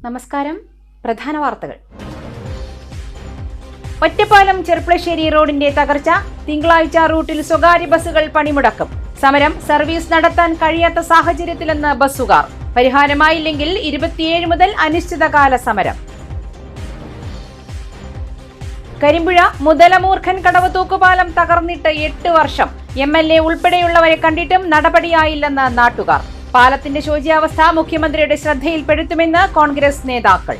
നമസ്കാരം. പ്രധാന വാർത്തകൾ. ഒറ്റപ്പാലം ചെർപ്പളശ്ശേരി റോഡിന്റെ തകർച്ച. തിങ്കളാഴ്ച റൂട്ടിൽ സ്വകാര്യ ബസ്സുകൾ പണിമുടക്കും. സമരം സർവീസ് നടത്താൻ കഴിയാത്ത സാഹചര്യത്തിലെന്ന് ബസ്സുകാർ. പരിഹാരമായില്ലെങ്കിൽ 27 മുതൽ അനിശ്ചിതകാല സമരം. കരിമ്പുഴ മുതലമൂർഖൻ കടവ് തൂക്കുപാലം തകർന്നിട്ട് 8 വർഷം. MLA ഉൾപ്പെടെയുള്ളവരെ കണ്ടിട്ടും നടപടിയായില്ലെന്ന് നാട്ടുകാർ. പാലത്തിന്റെ ശോച്യാവസ്ഥ മുഖ്യമന്ത്രിയുടെ ശ്രദ്ധയിൽപ്പെടുത്തുമെന്ന് കോൺഗ്രസ് നേതാക്കൾ.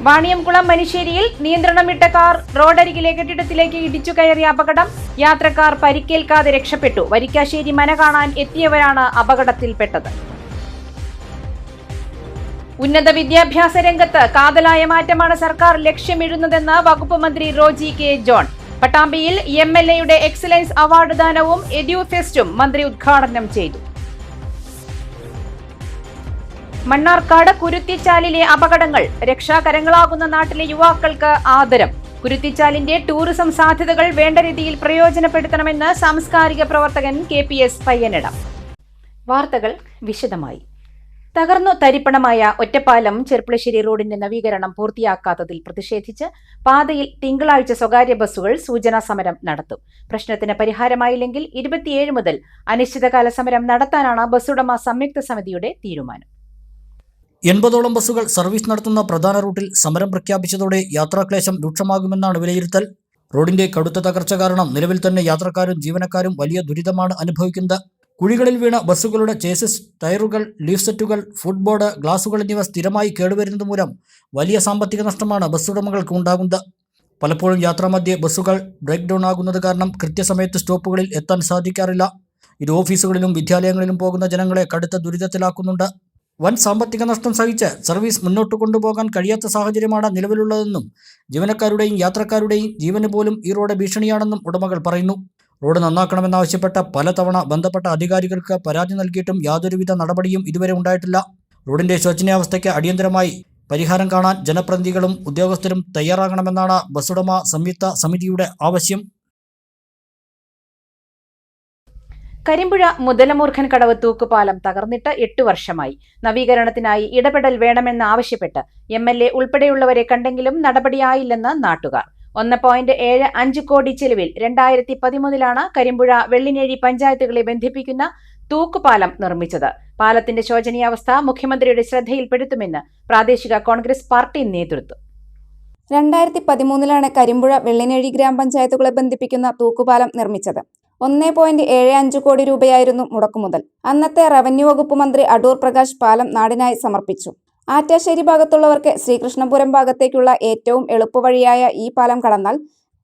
വാണിയംകുളം മനുശ്ശേരിയിൽ നിയന്ത്രണം വിട്ട കാർ റോഡരികിലെ കെട്ടിടത്തിലേക്ക് ഇടിച്ചു കയറിയ അപകടം. യാത്രക്കാർ പരിക്കേൽക്കാതെ രക്ഷപ്പെട്ടു. വരിക്കാശ്ശേരി മന കാണാൻ എത്തിയവരാണ് അപകടത്തിൽപ്പെട്ടത്. ഉന്നത വിദ്യാഭ്യാസ രംഗത്ത് കാതലായ മാറ്റമാണ് സർക്കാർ ലക്ഷ്യമിടുന്നതെന്ന് വകുപ്പ് മന്ത്രി റോജി കെ ജോൺ. പട്ടാമ്പിയിൽ MLAയുടെ എക്സലൻസ് അവാർഡ് ദാനവും എഡ്യൂഫെസ്റ്റും മന്ത്രി ഉദ്ഘാടനം ചെയ്തു. മണ്ണാർക്കാട് കുരുത്തിച്ചാലിലെ അപകടങ്ങൾ. രക്ഷാകരങ്ങളാകുന്ന നാട്ടിലെ യുവാക്കൾക്ക് ആദരം. കുരുത്തിച്ചാലിന്റെ ടൂറിസം സാധ്യതകൾ വേണ്ട രീതിയിൽ പ്രയോജനപ്പെടുത്തണമെന്ന് സാംസ്കാരിക പ്രവർത്തകൻ KPS പയ്യനിടം. വാർത്തകൾ വിശദമായി. തകർന്നു തരിപ്പണമായ ഒറ്റപ്പാലം ചെർപ്പളശ്ശേരി റോഡിന്റെ നവീകരണം പൂർത്തിയാക്കാത്തതിൽ പ്രതിഷേധിച്ച് പാതയിൽ തിങ്കളാഴ്ച സ്വകാര്യ ബസ്സുകൾ സൂചനാ സമരം നടത്തും. പ്രശ്നത്തിന് പരിഹാരമായില്ലെങ്കിൽ 27 മുതൽ അനിശ്ചിതകാല സമരം നടത്താനാണ് ബസ്സുടമ സംയുക്ത സമിതിയുടെ തീരുമാനം. 80ഓളം ബസ്സുകൾ സർവീസ് നടത്തുന്ന പ്രധാന റൂട്ടിൽ സമരം പ്രഖ്യാപിച്ചതോടെ യാത്രാക്ലേശം രൂക്ഷമാകുമെന്നാണ് വിലയിരുത്തൽ. റോഡിന്റെ കടുത്ത തകർച്ച കാരണം നിലവിൽ തന്നെ യാത്രക്കാരും ജീവനക്കാരും വലിയ ദുരിതമാണ് അനുഭവിക്കുന്നത്. കുഴികളിൽ വീണ ബസ്സുകളുടെ ചേസിസ്, ടയറുകൾ, ലീഫ് സെറ്റുകൾ, ഫുട് ബോർഡ്, ഗ്ലാസുകൾ എന്നിവ സ്ഥിരമായി കേടുവരുന്നത് മൂലം വലിയ സാമ്പത്തിക നഷ്ടമാണ് ബസ്സുടമകൾക്ക് ഉണ്ടാകുന്നത്. പലപ്പോഴും യാത്രാമധ്യേ ബസ്സുകൾ ബ്രേക്ക് ഡൗൺ ആകുന്നത് കാരണം കൃത്യസമയത്ത് സ്റ്റോപ്പുകളിൽ എത്താൻ സാധിക്കാറില്ല. ഇത് ഓഫീസുകളിലും വിദ്യാലയങ്ങളിലും പോകുന്ന ജനങ്ങളെ കടുത്ത ദുരിതത്തിലാക്കുന്നുണ്ട്. വൻ സാമ്പത്തിക നഷ്ടം സഹിച്ച് സർവീസ് മുന്നോട്ട് കൊണ്ടുപോകാൻ കഴിയാത്ത സാഹചര്യമാണ് നിലവിലുള്ളതെന്നും ജീവനക്കാരുടെയും യാത്രക്കാരുടെയും ജീവന് പോലും ഈ റോഡ് ഭീഷണിയാണെന്നും ഉടമകൾ പറയുന്നു. റോഡ് നന്നാക്കണമെന്നാവശ്യപ്പെട്ട പലതവണ ബന്ധപ്പെട്ട അധികാരികൾക്ക് പരാതി നൽകിയിട്ടും യാതൊരുവിധ നടപടിയും ഇതുവരെ ഉണ്ടായിട്ടില്ല. റോഡിന്റെ ശോചനീയാവസ്ഥയ്ക്ക് അടിയന്തരമായി പരിഹാരം കാണാൻ ജനപ്രതിനിധികളും ഉദ്യോഗസ്ഥരും തയ്യാറാകണമെന്നാണ് ബസ്സുടമ സംയുക്ത സമിതിയുടെ ആവശ്യം. കരിമ്പുഴ മുതലമൂർഖൻ കടവ് തൂക്കുപാലം തകർന്നിട്ട് 8 വർഷമായി. നവീകരണത്തിനായി ഇടപെടൽ വേണമെന്നാവശ്യപ്പെട്ട് MLA ഉൾപ്പെടെയുള്ളവരെ കണ്ടെങ്കിലും നടപടിയായില്ലെന്ന് നാട്ടുകാർ. 1.75 കോടി ചെലവിൽ 2013 കരിമ്പുഴ വെള്ളിനേഴി പഞ്ചായത്തുകളെ ബന്ധിപ്പിക്കുന്ന തൂക്കുപാലം നിർമ്മിച്ചത്. പാലത്തിന്റെ ശോചനീയാവസ്ഥ മുഖ്യമന്ത്രിയുടെ ശ്രദ്ധയിൽപ്പെടുത്തുമെന്ന് പ്രാദേശിക കോൺഗ്രസ് പാർട്ടി നേതൃത്വം. 2013 കരിമ്പുഴ വെള്ളിനേഴി ഗ്രാമപഞ്ചായത്തുകളെ ബന്ധിപ്പിക്കുന്ന തൂക്കുപാലം നിർമ്മിച്ചത്. 1.75 കോടി രൂപയായിരുന്നു മുടക്കുമുതൽ. അന്നത്തെ റവന്യൂ വകുപ്പ് മന്ത്രി അടൂർ പ്രകാശ് പാലം നാടിനായി സമർപ്പിച്ചു. ആറ്റാശ്ശേരി ഭാഗത്തുള്ളവർക്ക് ശ്രീകൃഷ്ണപുരം ഭാഗത്തേക്കുള്ള ഏറ്റവും എളുപ്പവഴിയായ ഈ പാലം കടന്നാൽ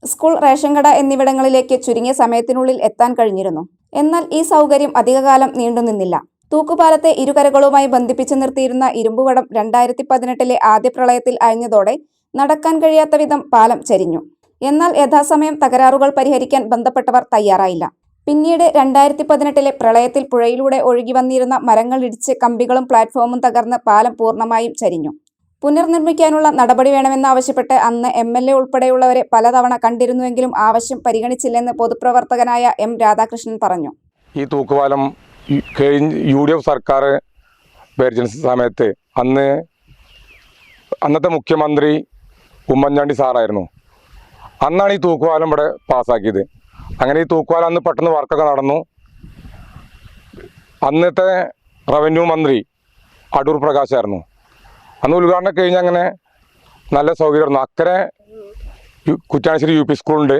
സ്കൂൾ, റേഷൻ കട എന്നിവിടങ്ങളിലേക്ക് ചുരുങ്ങിയ സമയത്തിനുള്ളിൽ എത്താൻ കഴിഞ്ഞിരുന്നു. എന്നാൽ ഈ സൗകര്യം അധികകാലം നീണ്ടുനിന്നില്ല. തൂക്കുപാലത്തെ ഇരുകരകളുമായി ബന്ധിപ്പിച്ചു നിർത്തിയിരുന്ന ഇരുമ്പുവടം 2018 ആദ്യ പ്രളയത്തിൽ അഴിഞ്ഞതോടെ നടക്കാൻ കഴിയാത്ത വിധം പാലം ചരിഞ്ഞു. എന്നാൽ യഥാസമയം തകരാറുകൾ പരിഹരിക്കാൻ ബന്ധപ്പെട്ടവർ തയ്യാറായില്ല. പിന്നീട് 2018 പ്രളയത്തിൽ പുഴയിലൂടെ ഒഴുകി വന്നിരുന്ന മരങ്ങൾ ഇടിച്ച് കമ്പികളും പ്ലാറ്റ്ഫോമും തകർന്ന് പാലം പൂർണ്ണമായും ചരിഞ്ഞു. പുനർനിർമ്മിക്കാനുള്ള നടപടി വേണമെന്നാവശ്യപ്പെട്ട് അന്ന് MLA ഉൾപ്പെടെയുള്ളവരെ പലതവണ കണ്ടിരുന്നുവെങ്കിലും ആവശ്യം പരിഗണിച്ചില്ലെന്ന് പൊതുപ്രവർത്തകനായ M രാധാകൃഷ്ണൻ പറഞ്ഞു. ഈ തൂക്കുപാലം UDF സർക്കാർ ഭരിച്ച സമയത്ത് അന്നത്തെ മുഖ്യമന്ത്രി ഉമ്മൻചാണ്ടി സാറായിരുന്നു. അന്നാണ് ഈ തൂക്കുപാലം ഇവിടെ പാസ്സാക്കിയത്. അങ്ങനെ ഈ തൂക്കുപാലം അന്ന് പെട്ടെന്ന് വർക്കൊക്കെ നടന്നു. അന്നത്തെ റവന്യൂ മന്ത്രി അടൂർ പ്രകാശായിരുന്നു. അന്ന് ഉദ്ഘാടനം കഴിഞ്ഞ് അങ്ങനെ നല്ല സൗകര്യമായിരുന്നു. അക്കരെ കുറ്റാശ്ശേരി UP സ്കൂളുണ്ട്.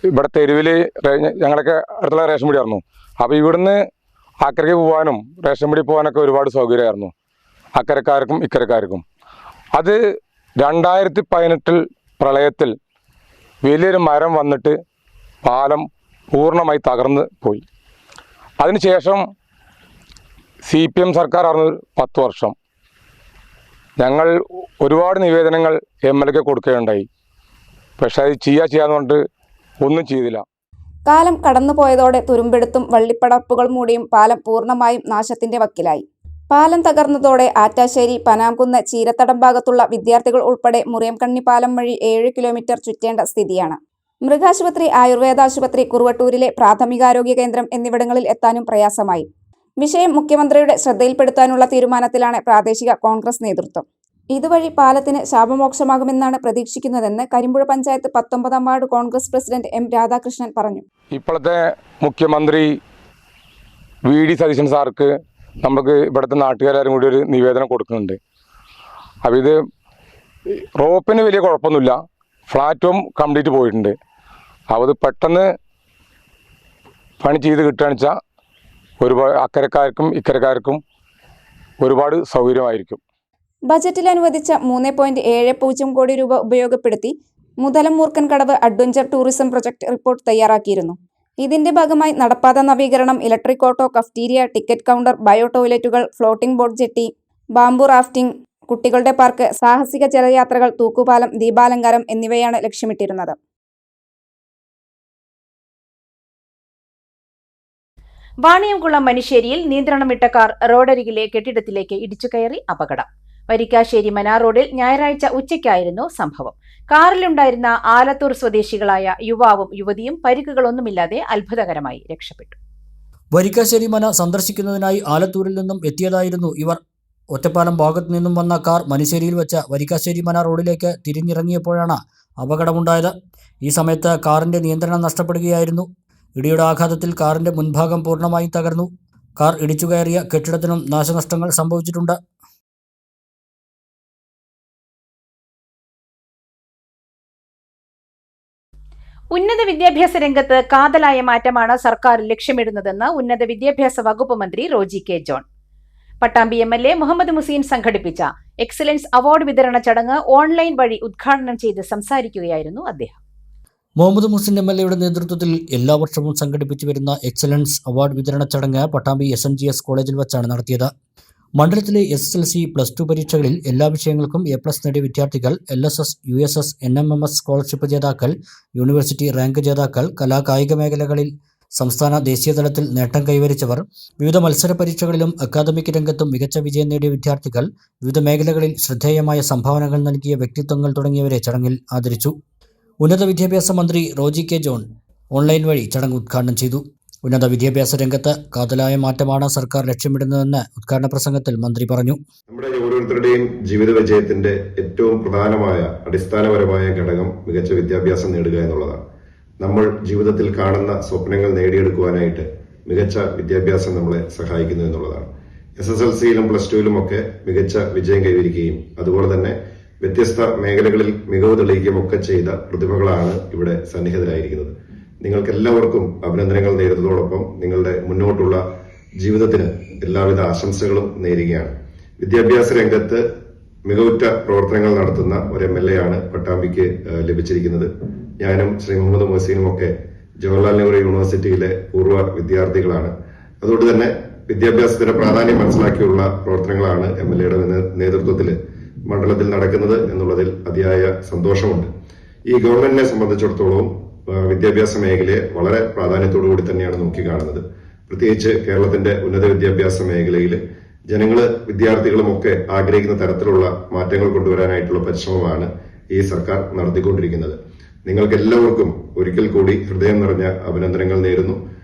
ഇവിടെ തെരുവിൽ ഞങ്ങളൊക്കെ അടുത്തുള്ള റേഷൻ പീടിയായിരുന്നു. അപ്പോൾ ഇവിടുന്ന് അക്കരയ്ക്ക് പോകാനും റേഷൻ പീടി പോകാനൊക്കെ ഒരുപാട് സൗകര്യമായിരുന്നു അക്കരക്കാർക്കും ഇക്കരക്കാർക്കും. അത് 2018 പ്രളയത്തിൽ വലിയൊരു മരം വന്നിട്ട് പാലം പൂർണ്ണമായി തകർന്ന് പോയി. അതിനുശേഷം CPM സർക്കാർ ആയിരുന്നു 10 വർഷം. ഞങ്ങൾ ഒരുപാട് നിവേദനങ്ങൾ MLAക്ക് കൊടുക്കുകയുണ്ടായി. പക്ഷേ അത് ചെയ്യാന്ന് പറഞ്ഞിട്ട് ഒന്നും ചെയ്തില്ല. കാലം കടന്നുപോയതോടെ തുരുമ്പെടുത്തും വള്ളിപ്പടർപ്പുകൾ മൂടിയും പാലം പൂർണ്ണമായും നാശത്തിന്റെ വക്കിലായി. പാലം തകർന്നതോടെ ആറ്റാശ്ശേരി, പനാംകുന്ന്, ചീരത്തടം ഭാഗത്തുള്ള വിദ്യാർത്ഥികൾ ഉൾപ്പെടെ മുറിയംകണ്ണി പാലം വഴി 7 കിലോമീറ്റർ ചുറ്റേണ്ട സ്ഥിതിയാണ്. മൃഗാശുപത്രി, ആയുർവേദ ആശുപത്രി, കുറുവട്ടൂരിലെ പ്രാഥമികാരോഗ്യ കേന്ദ്രം എന്നിവിടങ്ങളിൽ എത്താനും പ്രയാസമായി. വിഷയം മുഖ്യമന്ത്രിയുടെ ശ്രദ്ധയിൽപ്പെടുത്താനുള്ള തീരുമാനത്തിലാണ് പ്രാദേശിക കോൺഗ്രസ് നേതൃത്വം. ഇതുവഴി പാലത്തിന് ശാപമോക്ഷമാകുമെന്നാണ് പ്രതീക്ഷിക്കുന്നതെന്ന് Karimpuzha panchayat 19-ാം ward Congress president M Radhakrishnan പറഞ്ഞു. ഇപ്പോഴത്തെ മുഖ്യമന്ത്രി വി.ഡി. സതീശൻ സാർക്ക് നമുക്ക് ഇവിടുത്തെ നാട്ടുകാരും കൂടി ഒരു നിവേദനം കൊടുക്കുന്നുണ്ട്. അപ്പോൾ ഇത് റോപ്പിന് വലിയ കുഴപ്പമൊന്നുമില്ല, ഫ്ലാറ്റും കംപ്ലീറ്റ് പോയിട്ടുണ്ട്. അപ്പോൾ അത് പെട്ടെന്ന് പണി ചെയ്ത് കിട്ടുകയാണെന്ന് വെച്ചാൽ ഒരുപാട് അക്കരക്കാർക്കും ഇക്കരക്കാർക്കും ഒരുപാട് സൗകര്യമായിരിക്കും. ബജറ്റിൽ അനുവദിച്ച 3.70 കോടി രൂപ ഉപയോഗപ്പെടുത്തി Muthalam Moorkkan Kadavu adventure tourism project report തയ്യാറാക്കിയിരുന്നു. ഇതിന്റെ ഭാഗമായി നടപ്പാത നവീകരണം, electric auto, cafeteria, ticket counter, bio ടോയ്ലറ്റുകൾ, floating boat jetty, bamboo rafting, കുട്ടികളുടെ പാർക്ക്, സാഹസിക ജലയാത്രകൾ, തൂക്കുപാലം, ദീപാലങ്കാരം എന്നിവയാണ് ലക്ഷ്യമിട്ടിരുന്നത്. വാണിയംകുളം മനുശ്ശേരിയിൽ നിയന്ത്രണം വിട്ട കാർ റോഡരികിലെ കെട്ടിടത്തിലേക്ക് ഇടിച്ചുകയറി അപകടം. വരിക്കാശ്ശേരി മനാർ റോഡിൽ ഞായറാഴ്ച ഉച്ചയ്ക്കായിരുന്നു സംഭവം. കാറിലുണ്ടായിരുന്ന ആലത്തൂർ സ്വദേശികളായ യുവാവും യുവതിയും പരിക്കുകളൊന്നുമില്ലാതെ അത്ഭുതകരമായി രക്ഷപ്പെട്ടു. വരിക്കാശ്ശേരി മന സന്ദർശിക്കുന്നതിനായി ആലത്തൂരിൽ നിന്നും എത്തിയതായിരുന്നു ഇവർ. ഒറ്റപ്പാലം ഭാഗത്തു നിന്നും വന്ന കാർ മനുശ്ശേരിയിൽ വെച്ച് വരിക്കാശ്ശേരി മന റോഡിലേക്ക് തിരിഞ്ഞിറങ്ങിയപ്പോഴാണ് അപകടമുണ്ടായത്. ഈ സമയത്ത് കാറിന്റെ നിയന്ത്രണം നഷ്ടപ്പെടുകയായിരുന്നു. ഇടിയുടെ ആഘാതത്തിൽ കാറിന്റെ മുൻഭാഗം പൂർണ്ണമായും തകർന്നു. കാർ ഇടിച്ചുകയറിയ കെട്ടിടത്തിനും നാശനഷ്ടങ്ങൾ സംഭവിച്ചിട്ടുണ്ട്. ഉന്നത വിദ്യാഭ്യാസ രംഗത്ത് കാതലായ മാറ്റമാണ് സർക്കാർ ലക്ഷ്യമിടുന്നതെന്ന് ഉന്നത വിദ്യാഭ്യാസ വകുപ്പ് മന്ത്രി റോജി കെ ജോൺ. പട്ടാമ്പി MLA മുഹമ്മദ് മുസീൻ സംഘടിപ്പിച്ച എക്സലൻസ് അവാർഡ് വിതരണ ചടങ്ങ് ഓൺലൈൻ വഴി ഉദ്ഘാടനം ചെയ്ത് സംസാരിക്കുകയായിരുന്നു അദ്ദേഹം. മുഹമ്മദ് മുസീൻ MLAയുടെ നേതൃത്വത്തിൽ എല്ലാ വർഷവും സംഘടിപ്പിച്ചു വരുന്ന എക്സലൻസ് അവാർഡ് വിതരണ ചടങ്ങ് പട്ടാമ്പി SNGS കോളേജിൽ വച്ചാണ് നടത്തിയത്. മണ്ഡലത്തിലെ SSLC, +2 പരീക്ഷകളിൽ എല്ലാ വിഷയങ്ങൾക്കും A+ നേടിയ വിദ്യാർത്ഥികൾ, LSS, USS, NMMS സ്കോളർഷിപ്പ് ജേതാക്കൾ, യൂണിവേഴ്സിറ്റി റാങ്ക് ജേതാക്കൾ, കലാകായിക മേഖലകളിൽ സംസ്ഥാന ദേശീയ തലത്തിൽ നേട്ടം കൈവരിച്ചവർ, വിവിധ മത്സര പരീക്ഷകളിലും അക്കാദമിക് രംഗത്തും മികച്ച വിജയം നേടിയ വിദ്യാർത്ഥികൾ, വിവിധ മേഖലകളിൽ ശ്രദ്ധേയമായ സംഭാവനകൾ നൽകിയ വ്യക്തിത്വങ്ങൾ തുടങ്ങിയവരെ ചടങ്ങിൽ ആദരിച്ചു. ഉന്നത വിദ്യാഭ്യാസ മന്ത്രി റോജി കെ ജോൺ ഓൺലൈൻ വഴി ചടങ്ങ് ഉദ്ഘാടനം ചെയ്തു. ഉന്നത വിദ്യാഭ്യാസ രംഗത്ത് കാതലായ മാറ്റമാണ് സർക്കാർ ലക്ഷ്യമിടുന്നതെന്ന് ഉദ്ഘാടന പ്രസംഗത്തിൽ മന്ത്രി പറഞ്ഞു. നമ്മുടെ ഓരോരുത്തരുടെയും ജീവിത വിജയത്തിന്റെ ഏറ്റവും പ്രധാനമായ അടിസ്ഥാനപരമായ ഘടകം മികച്ച വിദ്യാഭ്യാസം നേടുക എന്നുള്ളതാണ്. നമ്മൾ ജീവിതത്തിൽ കാണുന്ന സ്വപ്നങ്ങൾ നേടിയെടുക്കുവാനായിട്ട് മികച്ച വിദ്യാഭ്യാസം നമ്മളെ സഹായിക്കുന്നു എന്നുള്ളതാണ്. SSLCയിലും +2ലും ഒക്കെ മികച്ച വിജയം കൈവരിക്കുകയും അതുപോലെ തന്നെ വ്യത്യസ്ത മേഖലകളിൽ മികവ് തെളിയിക്കുകയും ഒക്കെ ചെയ്ത പ്രതിഭകളാണ് ഇവിടെ സന്നിഹിതരായിരിക്കുന്നത്. നിങ്ങൾക്കെല്ലാവർക്കും അഭിനന്ദനങ്ങൾ നേരുന്നതോടൊപ്പം നിങ്ങളുടെ മുന്നോട്ടുള്ള ജീവിതത്തിന് എല്ലാവിധ ആശംസകളും നേരുകയാണ്. വിദ്യാഭ്യാസ രംഗത്ത് മികവുറ്റ പ്രവർത്തനങ്ങൾ നടത്തുന്ന ഒരു MLA ആണ് പട്ടാമ്പിക്ക് ലഭിച്ചിരിക്കുന്നത്. ഞാനും ശ്രീ മുഹമ്മദ് മുഹസീനും ഒക്കെ ജവഹർലാൽ നെഹ്റു യൂണിവേഴ്സിറ്റിയിലെ പൂർവ്വ വിദ്യാർത്ഥികളാണ്. അതുകൊണ്ട് തന്നെ വിദ്യാഭ്യാസത്തിന്റെ പ്രാധാന്യം മനസ്സിലാക്കിയുള്ള പ്രവർത്തനങ്ങളാണ് MLAയുടെ നേതൃത്വത്തിൽ മണ്ഡലത്തിൽ നടക്കുന്നത് എന്നുള്ളതിൽ അതിയായ സന്തോഷമുണ്ട്. ഈ ഗവൺമെന്റിനെ സംബന്ധിച്ചിടത്തോളം വിദ്യാഭ്യാസ മേഖലയെ വളരെ പ്രാധാന്യത്തോടു കൂടി തന്നെയാണ് നോക്കിക്കാണുന്നത്. പ്രത്യേകിച്ച് കേരളത്തിന്റെ ഉന്നത വിദ്യാഭ്യാസ മേഖലയിൽ ജനങ്ങള് വിദ്യാർത്ഥികളും ഒക്കെ ആഗ്രഹിക്കുന്ന തരത്തിലുള്ള മാറ്റങ്ങൾ കൊണ്ടുവരാനായിട്ടുള്ള പരിശ്രമമാണ് ഈ സർക്കാർ നടത്തിക്കൊണ്ടിരിക്കുന്നത്. നിങ്ങൾക്ക് എല്ലാവർക്കും ഒരിക്കൽ കൂടി ഹൃദയം നിറഞ്ഞ അഭിനന്ദനങ്ങൾ നേരുന്നു.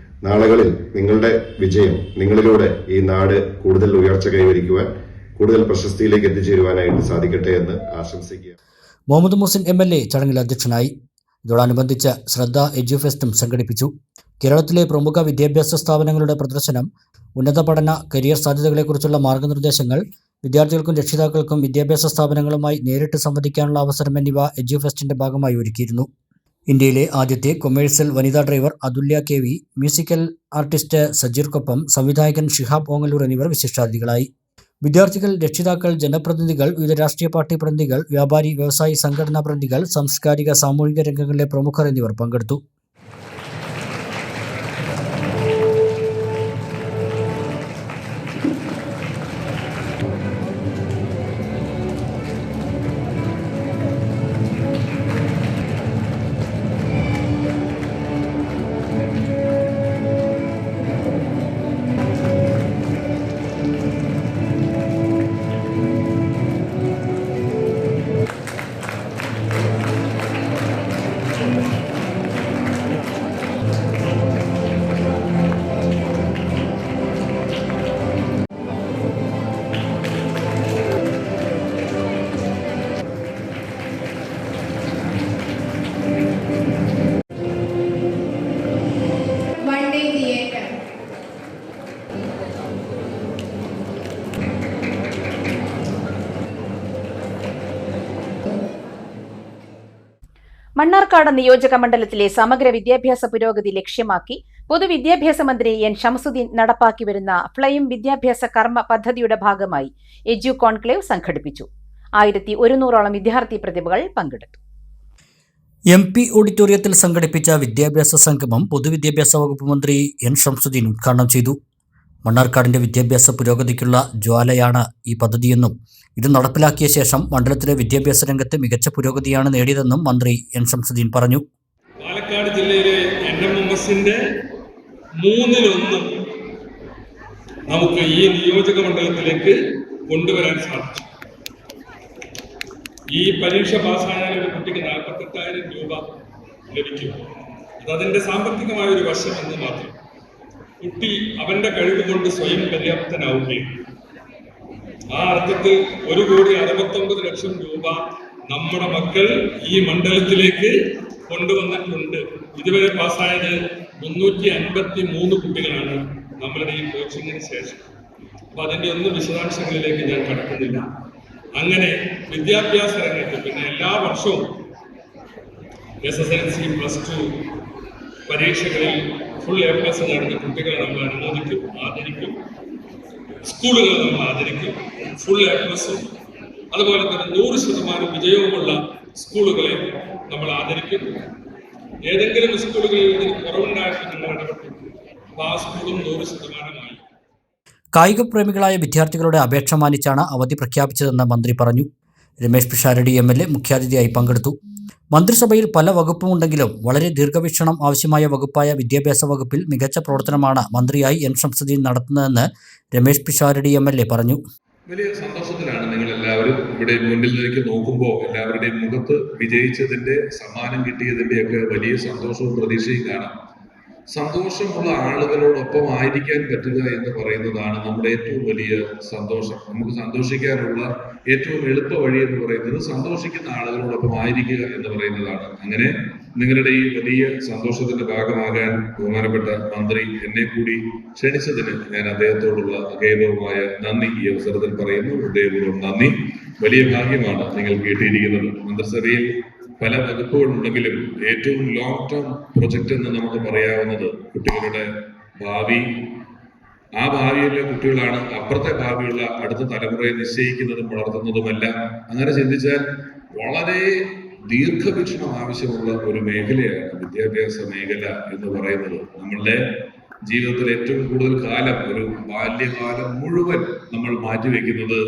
നാളുകളിൽ നിങ്ങളുടെ വിജയം നിങ്ങളിലൂടെ ഈ നാട് കൂടുതൽ ഉയർച്ച കൈവരിക്കുവാൻ, കൂടുതൽ പ്രശസ്തിയിലേക്ക് എത്തിച്ചേരുവാനായിട്ട് സാധിക്കട്ടെ എന്ന് ആശംസിക്കുക. മുഹമ്മദ് മുഹസിൻ MLA ചടങ്ങിൽ അധ്യക്ഷനായി. ഇതോടനുബന്ധിച്ച് ശ്രദ്ധ എഡ്യൂഫെസ്റ്റും സംഘടിപ്പിച്ചു. കേരളത്തിലെ പ്രമുഖ വിദ്യാഭ്യാസ സ്ഥാപനങ്ങളുടെ പ്രദർശനം, ഉന്നത പഠന കരിയർ സാധ്യതകളെക്കുറിച്ചുള്ള മാർഗനിർദ്ദേശങ്ങൾ, വിദ്യാർത്ഥികൾക്കും രക്ഷിതാക്കൾക്കും വിദ്യാഭ്യാസ സ്ഥാപനങ്ങളുമായി നേരിട്ട് സംവദിക്കാനുള്ള അവസരം എന്നിവ എഡ്യൂഫെസ്റ്റിന്റെ ഭാഗമായി ഒരുക്കിയിരുന്നു. ഇന്ത്യയിലെ ആദ്യത്തെ കൊമേഴ്സ്യൽ വനിതാ ഡ്രൈവർ അതുല്യ KV, മ്യൂസിക്കൽ ആർട്ടിസ്റ്റ് സജീർക്കൊപ്പം സംവിധായകൻ ഷിഹാബ് ഓങ്ങല്ലൂർ എന്നിവർ വിശിഷ്ടാതിഥികളായി. വിദ്യാർത്ഥികൾ, രക്ഷിതാക്കൾ, ജനപ്രതിനിധികൾ, വിവിധ രാഷ്ട്രീയ പാർട്ടി പ്രതിനിധികൾ, വ്യാപാരി വ്യവസായി സംഘടനാ പ്രതിനിധികൾ, സാംസ്കാരിക സാമൂഹിക രംഗങ്ങളിലെ പ്രമുഖർ എന്നിവർ പങ്കെടുത്തു. മണ്ണാർക്കാട് നിയോജക മണ്ഡലത്തിലെ സമഗ്ര വിദ്യാഭ്യാസ പുരോഗതി ലക്ഷ്യമാക്കി പൊതുവിദ്യാഭ്യാസ മന്ത്രി എൻ ഷംസുദ്ദീൻ നടപ്പാക്കി വരുന്ന ഫ്ലൈം വിദ്യാഭ്യാസ കർമ്മ പദ്ധതിയുടെ ഭാഗമായി എഡ്യു കോൺക്ലേവ് സംഘടിപ്പിച്ചു. 1100ഓളം വിദ്യാർത്ഥി പ്രതിഭകൾ പങ്കെടുത്തു. MP ഓഡിറ്റോറിയത്തിൽ സംഘടിപ്പിച്ച വിദ്യാഭ്യാസ സംഗമം പൊതുവിദ്യാഭ്യാസ വകുപ്പ് മന്ത്രി എൻ ഷംസുദ്ദീൻ ഉദ്ഘാടനം ചെയ്തു. മണ്ണാർക്കാടിന്റെ വിദ്യാഭ്യാസ പുരോഗതിക്കുള്ള ജ്വാലയാണ് ഈ പദ്ധതിയെന്നും ഇത് നടപ്പിലാക്കിയ ശേഷം മണ്ഡലത്തിലെ വിദ്യാഭ്യാസ രംഗത്ത് മികച്ച പുരോഗതിയാണ് നേടിയതെന്നും മന്ത്രി എൻ ഷംസുദ്ദീൻ പറഞ്ഞു. പാലക്കാട് ജില്ലയിലെ NMMSന്റെ 1/3 നമുക്ക് ഈ നിയോജക മണ്ഡലത്തിലേക്ക് കൊണ്ടുവരാൻ സാധിച്ചു. ഈ പരീക്ഷ പാസ്സായാൽ ഒരു കുട്ടിക്ക് 48,000 രൂപ ലഭിക്കും. അതിന്റെ സാമ്പത്തികമായ ഒരു വശം എന്ന് മാത്രം. കുട്ടി അവന്റെ കഴിവ് കൊണ്ട് സ്വയം പര്യാപ്തനാവുകയും ആ അർത്ഥത്തിൽ 1,69,00,000 രൂപ നമ്മുടെ മക്കൾ ഈ മണ്ഡലത്തിലേക്ക് കൊണ്ടുവന്നിട്ടുണ്ട്. ഇതുവരെ പാസ്സായത് 353 കുട്ടികളാണ് നമ്മളുടെ ഈ കോച്ചിങ്ങിന് ശേഷം. അപ്പൊ അതിന്റെ ഒന്നും വിശദാംശങ്ങളിലേക്ക് ഞാൻ കടക്കുന്നില്ല. അങ്ങനെ വിദ്യാഭ്യാസ രംഗത്ത് പിന്നെ എല്ലാ വർഷവും SSLC +2 പരീക്ഷകളിൽ ഫുൾ A+ നേടുന്ന കുട്ടികളെ നമ്മൾ അനുമോദിക്കും, ആദരിക്കും. സ്കൂളുകൾ നമ്മൾ ആദരിക്കും. ഫുൾ A+, അതുപോലെ തന്നെ 100% വിജയവുമുള്ള സ്കൂളുകളെ നമ്മൾ ആദരിക്കും. ഏതെങ്കിലും സ്കൂളുകളിൽ ഇതിന് കുറവുണ്ടായിട്ട് നമ്മൾ ഇടപെട്ടു. അപ്പോൾ ആ സ്കൂളും 100%. കായിക പ്രേമികളായ വിദ്യാർത്ഥികളുടെ അപേക്ഷ മാനിച്ചാണ് അവധി പ്രഖ്യാപിച്ചതെന്ന് മന്ത്രി പറഞ്ഞു. രമേശ് പിഷാരടി MLA മുഖ്യാതിഥിയായി പങ്കെടുത്തു. മന്ത്രിസഭയിൽ പല വകുപ്പുമുണ്ടെങ്കിലും വളരെ ദീർഘവീക്ഷണം ആവശ്യമായ വകുപ്പായ വിദ്യാഭ്യാസ വകുപ്പിൽ മികച്ച പ്രവർത്തനമാണ് മന്ത്രിയായി എൻ ഷംസുദ്ദീൻ നടത്തുന്നതെന്ന് രമേശ് പിഷാരടി MLA പറഞ്ഞു. വലിയ സന്തോഷത്തിലാണ് നിങ്ങൾ എല്ലാവരും ഇവിടെ മുന്നിലേക്ക് നോക്കുമ്പോൾ എല്ലാവരുടെയും മുഖത്ത് വിജയിച്ചതിന്റെ സമ്മാനം കിട്ടിയതിന്റെയൊക്കെ വലിയ സന്തോഷവും പ്രതീക്ഷയും കാണാം. സന്തോഷമുള്ള ആളുകളോടൊപ്പം ആയിരിക്കാൻ പറ്റുക എന്ന് പറയുന്നതാണ് നമ്മുടെ ഏറ്റവും വലിയ സന്തോഷം. നമുക്ക് സന്തോഷിക്കാനുള്ള ഏറ്റവും എളുപ്പ വഴി എന്ന് പറയുന്നത് സന്തോഷിക്കുന്ന ആളുകളോടൊപ്പം ആയിരിക്കുക എന്ന് പറയുന്നതാണ്. അങ്ങനെ നിങ്ങളുടെ ഈ വലിയ സന്തോഷത്തിന്റെ ഭാഗമാകാൻ ബഹുമാനപ്പെട്ട മന്ത്രി എന്നെ കൂടി ക്ഷണിച്ചതിന് ഞാൻ അദ്ദേഹത്തോടുള്ള അഗൈതവുമായ നന്ദി ഈ അവസരത്തിൽ പറയുന്നു. ഹൃദയപൂർവ്വം നന്ദി. വലിയ ഭാഗ്യമാണ് നിങ്ങൾ കേട്ടിരിക്കുന്നത്. മന്ത്രിസഭയിൽ പല വകുപ്പുകളുണ്ടെങ്കിലും ഏറ്റവും ലോങ് ടേം പ്രൊജക്ട് എന്ന് നമുക്ക് പറയാവുന്നത് കുട്ടികളുടെ ഭാവി. ആ ഭാവിയിലെ കുട്ടികളാണ് അപ്പുറത്തെ ഭാവിയുള്ള അടുത്ത തലമുറയെ നിശ്ചയിക്കുന്നതും വളർത്തുന്നതുമല്ല. അങ്ങനെ ചിന്തിച്ചാൽ വളരെ ദീർഘവീക്ഷണം ആവശ്യമുള്ള ഒരു മേഖലയാണ് വിദ്യാഭ്യാസ മേഖല എന്ന് പറയുന്നത്. നമ്മളുടെ ജീവിതത്തിൽ ഏറ്റവും കൂടുതൽ കാലം, ഒരു ബാല്യകാലം മുഴുവൻ നമ്മൾ മാറ്റിവെക്കുന്നത്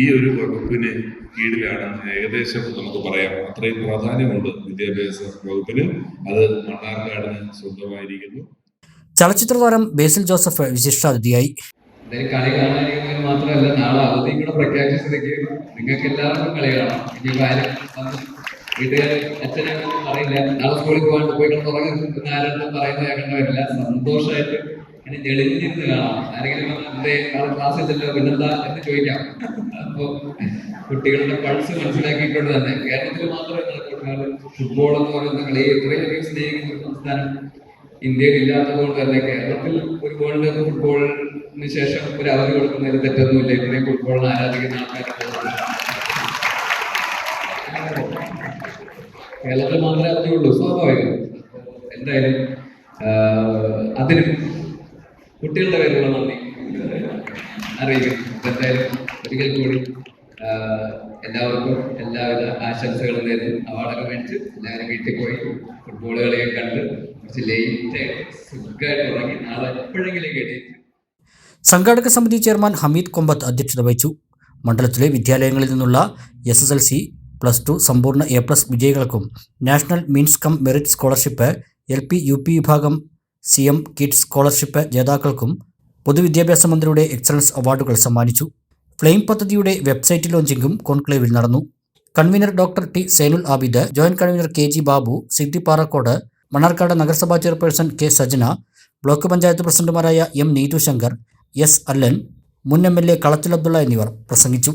ഈ ഒരു വകുപ്പിന് കീഴിലാണ്. ഏകദേശം നമുക്ക് പറയാം അത്രയും പ്രാധാന്യമുണ്ട് വിദ്യാഭ്യാസ വകുപ്പിന്. അത് മണ്ണാർക്കാടിന് സ്വന്തമായിരിക്കുന്നു. ചലച്ചിത്ര താരം ബേസിൽ ജോസഫ് വിശിഷ്ടാതിഥിയായി. കളി കാണാൻ മാത്രമല്ല, നാളെ അവധിയും കൂടെ പ്രഖ്യാപിച്ച സ്ഥിതിക്ക് നിങ്ങൾക്ക് എല്ലാവർക്കും കളി കാണാം. വീട്ടുകാർ അച്ഛനും പറയില്ല നാളെ സ്കൂളിൽ പോയി കിടന്നുറങ്ങുന്ന ആരെല്ലാം പറയുന്നത് കേൾക്കേണ്ട വരില്ല. സന്തോഷമായിട്ട് ഇനി തെളിഞ്ഞിരുന്ന് കാണാം. ആരെങ്കിലും നാളെ ക്ലാസ്സിലല്ലോ പിന്നെന്താ എന്ന് ചോദിക്കാം. അപ്പോൾ കുട്ടികളുടെ പൾസ് മനസ്സിലാക്കിയിട്ടുണ്ട് തന്നെ. കേരളത്തിൽ മാത്രമല്ല, ഫുട്ബോൾ എന്ന് പറയുന്ന കളി ഇത്രയധികം സ്നേഹിക്കുന്ന ഒരു സംസ്ഥാനം ഇന്ത്യയിൽ ഇല്ലാത്തത് കൊണ്ട് തന്നെ കേരളത്തിൽ ഒരു വേൾഡ് കപ്പ് ഫുട്ബോളിന് ശേഷം ഒരു അവധി കൊടുക്കുന്നതിൽ തെറ്റൊന്നുമില്ല. ഇത്രയും ഫുട്ബോളിനെ ആരാധിക്കുന്ന ആൾക്കാർ കേരളത്തിൽ മാത്രമേ അവധിയുള്ളൂ, സ്വാഭാവികം. എന്തായാലും അതിനും കുട്ടികളുടെ പേരുള്ള നന്ദി അറിയിക്കുന്നു. എന്തായാലും ഒരിക്കൽ കൂടി എല്ലാവർക്കും എല്ലാവിധ ആശംസകളും നേരുന്നു. അവാർഡൊക്കെ മേടിച്ച് എല്ലാവരും വീട്ടിൽ പോയി ഫുട്ബോൾ കളിയൊക്കെ കണ്ട് കുറച്ച് ലേറ്റ് സുഖമായിട്ട് ഉറങ്ങി നാളെ എപ്പോഴെങ്കിലും കേട്ടി. സംഘാടക സമിതി ചെയർമാൻ ഹമീദ് കൊമ്പത്ത് അധ്യക്ഷത വഹിച്ചു. മണ്ഡലത്തിലെ വിദ്യാലയങ്ങളിൽ നിന്നുള്ള SSLC +2 സമ്പൂർണ്ണ A+ വിജയികൾക്കും national means cum merit scholarship, LP UP വിഭാഗം CM കിഡ്സ് സ്കോളർഷിപ്പ് ജേതാക്കൾക്കും പൊതുവിദ്യാഭ്യാസ മന്ത്രിയുടെ എക്സലൻസ് അവാർഡുകൾ സമ്മാനിച്ചു. ഫ്ലെയിം പദ്ധതിയുടെ വെബ്സൈറ്റ് ലോഞ്ചിങ്ങും കോൺക്ലേവിൽ നടന്നു. Convener doctor T Sainul Abid, joint convener KG Babu, Siti Parakkode, Mannarkkad നഗരസഭാ chairperson K Sajana, block panchayat പ്രസിഡന്റുമാരായ M നീതു ശങ്കർ, S അല്ലൻ, മുൻ MLA കളത്തിൽ അബ്ദുള്ള എന്നിവർ പ്രസംഗിച്ചു.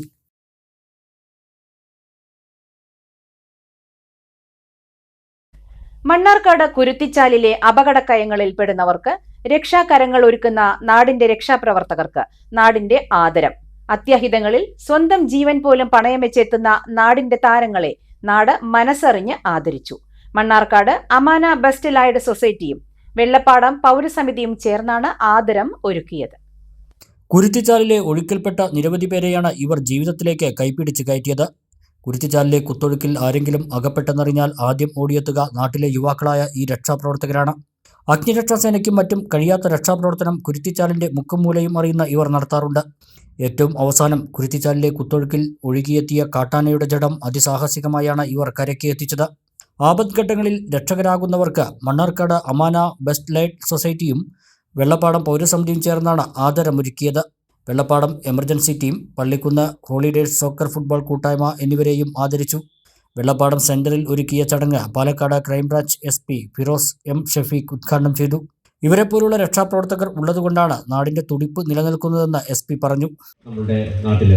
മണ്ണാർക്കാട് കുരുത്തിച്ചാലിലെ അപകടക്കയങ്ങളിൽ പെടുന്നവർക്ക് രക്ഷാകരങ്ങൾ ഒരുക്കുന്ന നാടിന്റെ രക്ഷാപ്രവർത്തകർക്ക് നാടിന്റെ ആദരം. അത്യാഹിതങ്ങളിൽ സ്വന്തം ജീവൻ പോലും പണയം വെച്ചെത്തുന്ന നാടിന്റെ താരങ്ങളെ നാട് മനസ്സറിഞ്ഞ് ആദരിച്ചു. മണ്ണാർക്കാട് അമാന ബെസ്റ്റ് ലൈഡ് സൊസൈറ്റിയും വെള്ളപ്പാടം പൗരസമിതിയും ചേർന്നാണ് ആദരം ഒരുക്കിയത്. കുരുത്തിച്ചാലിലെ ഒഴുക്കിൽപ്പെട്ട നിരവധി പേരെയാണ് ഇവർ ജീവിതത്തിലേക്ക് കൈപിടിച്ച് കയറ്റിയത്. കുരുത്തിച്ചാലിലെ കുത്തൊഴുക്കിൽ ആരെങ്കിലും അകപ്പെട്ടെന്നറിഞ്ഞാൽ ആദ്യം ഓടിയെത്തുക നാട്ടിലെ യുവാക്കളായ ഈ രക്ഷാപ്രവർത്തകരാണ്. അഗ്നിരക്ഷാസേനയ്ക്കും മറ്റും കഴിയാത്ത രക്ഷാപ്രവർത്തനം കുരുത്തിച്ചാലിന്റെ മുക്കും മൂലയും അറിയുന്ന ഇവർ നടത്താറുണ്ട്. ഏറ്റവും അവസാനം കുരുത്തിച്ചാലിലെ കുത്തൊഴുക്കിൽ ഒഴുകിയെത്തിയ കാട്ടാനയുടെ ജഡം അതിസാഹസികമായാണ് ഇവർ കരയ്ക്ക് എത്തിച്ചത്. ആപത്ഘട്ടങ്ങളിൽ രക്ഷകരാകുന്നവർക്ക് മണ്ണാർക്കാട് അമാന ബെസ്റ്റ് ലൈഡ് സൊസൈറ്റിയും വെള്ളപ്പാടം പൗരസമിതിയും ചേർന്നാണ് ആദരമൊരുക്കിയത്. വെള്ളപ്പാടം എമർജൻസി ടീം, പള്ളിക്കുന്ന് ഹോളിഡേഴ്സ് സോക്കർ ഫുട്ബോൾ കൂട്ടായ്മ എന്നിവരെയും ആദരിച്ചു. വെള്ളപ്പാടം സെന്ററിൽ ഒരുക്കിയ ചടങ്ങ് Palakkad crime branch SP Firoz M Shafeeq ഉദ്ഘാടനം ചെയ്തു. ഇവരെപ്പോലുള്ള രക്ഷാപ്രവർത്തകർ ഉള്ളതുകൊണ്ടാണ് നാടിന്റെ തുടിപ്പ് നിലനിൽക്കുന്നതെന്ന് SP പറഞ്ഞു. നമ്മുടെ നാട്ടിൽ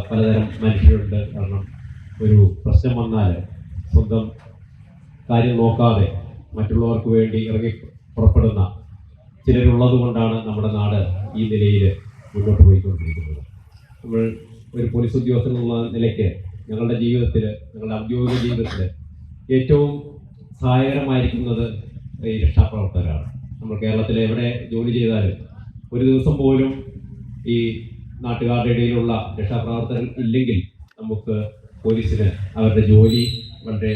പലതരം മനുഷ്യരുണ്ട്. കാരണം ഒരു പ്രശ്നം വന്നാൽ സ്വന്തം കാര്യം നോക്കാതെ മറ്റുള്ളവർക്ക് വേണ്ടി ഇറങ്ങി പുറപ്പെടുന്ന ചിലരുള്ളത് കൊണ്ടാണ് നമ്മുടെ നാട് ഈ നിലയിൽ മുന്നോട്ട് പോയിക്കൊണ്ടിരിക്കുന്നത്. നമ്മൾ ഒരു പോലീസ് ഉദ്യോഗസ്ഥൻ എന്നുള്ള നിലയ്ക്ക് ഞങ്ങളുടെ ജീവിതത്തിൽ, ഞങ്ങളുടെ ഔദ്യോഗിക ജീവിതത്തിൽ ഏറ്റവും സഹായകരമായിരിക്കുന്നത് ഈ രക്ഷാപ്രവർത്തകരാണ്. നമ്മൾ കേരളത്തിൽ എവിടെ ജോലി ചെയ്താലും ഒരു ദിവസം പോലും ഈ നാട്ടുകാരുടെ ഇടയിലുള്ള രക്ഷാപ്രവർത്തകർ ഇല്ലെങ്കിൽ നമുക്ക് പോലീസിന് അവരുടെ ജോലി വളരെ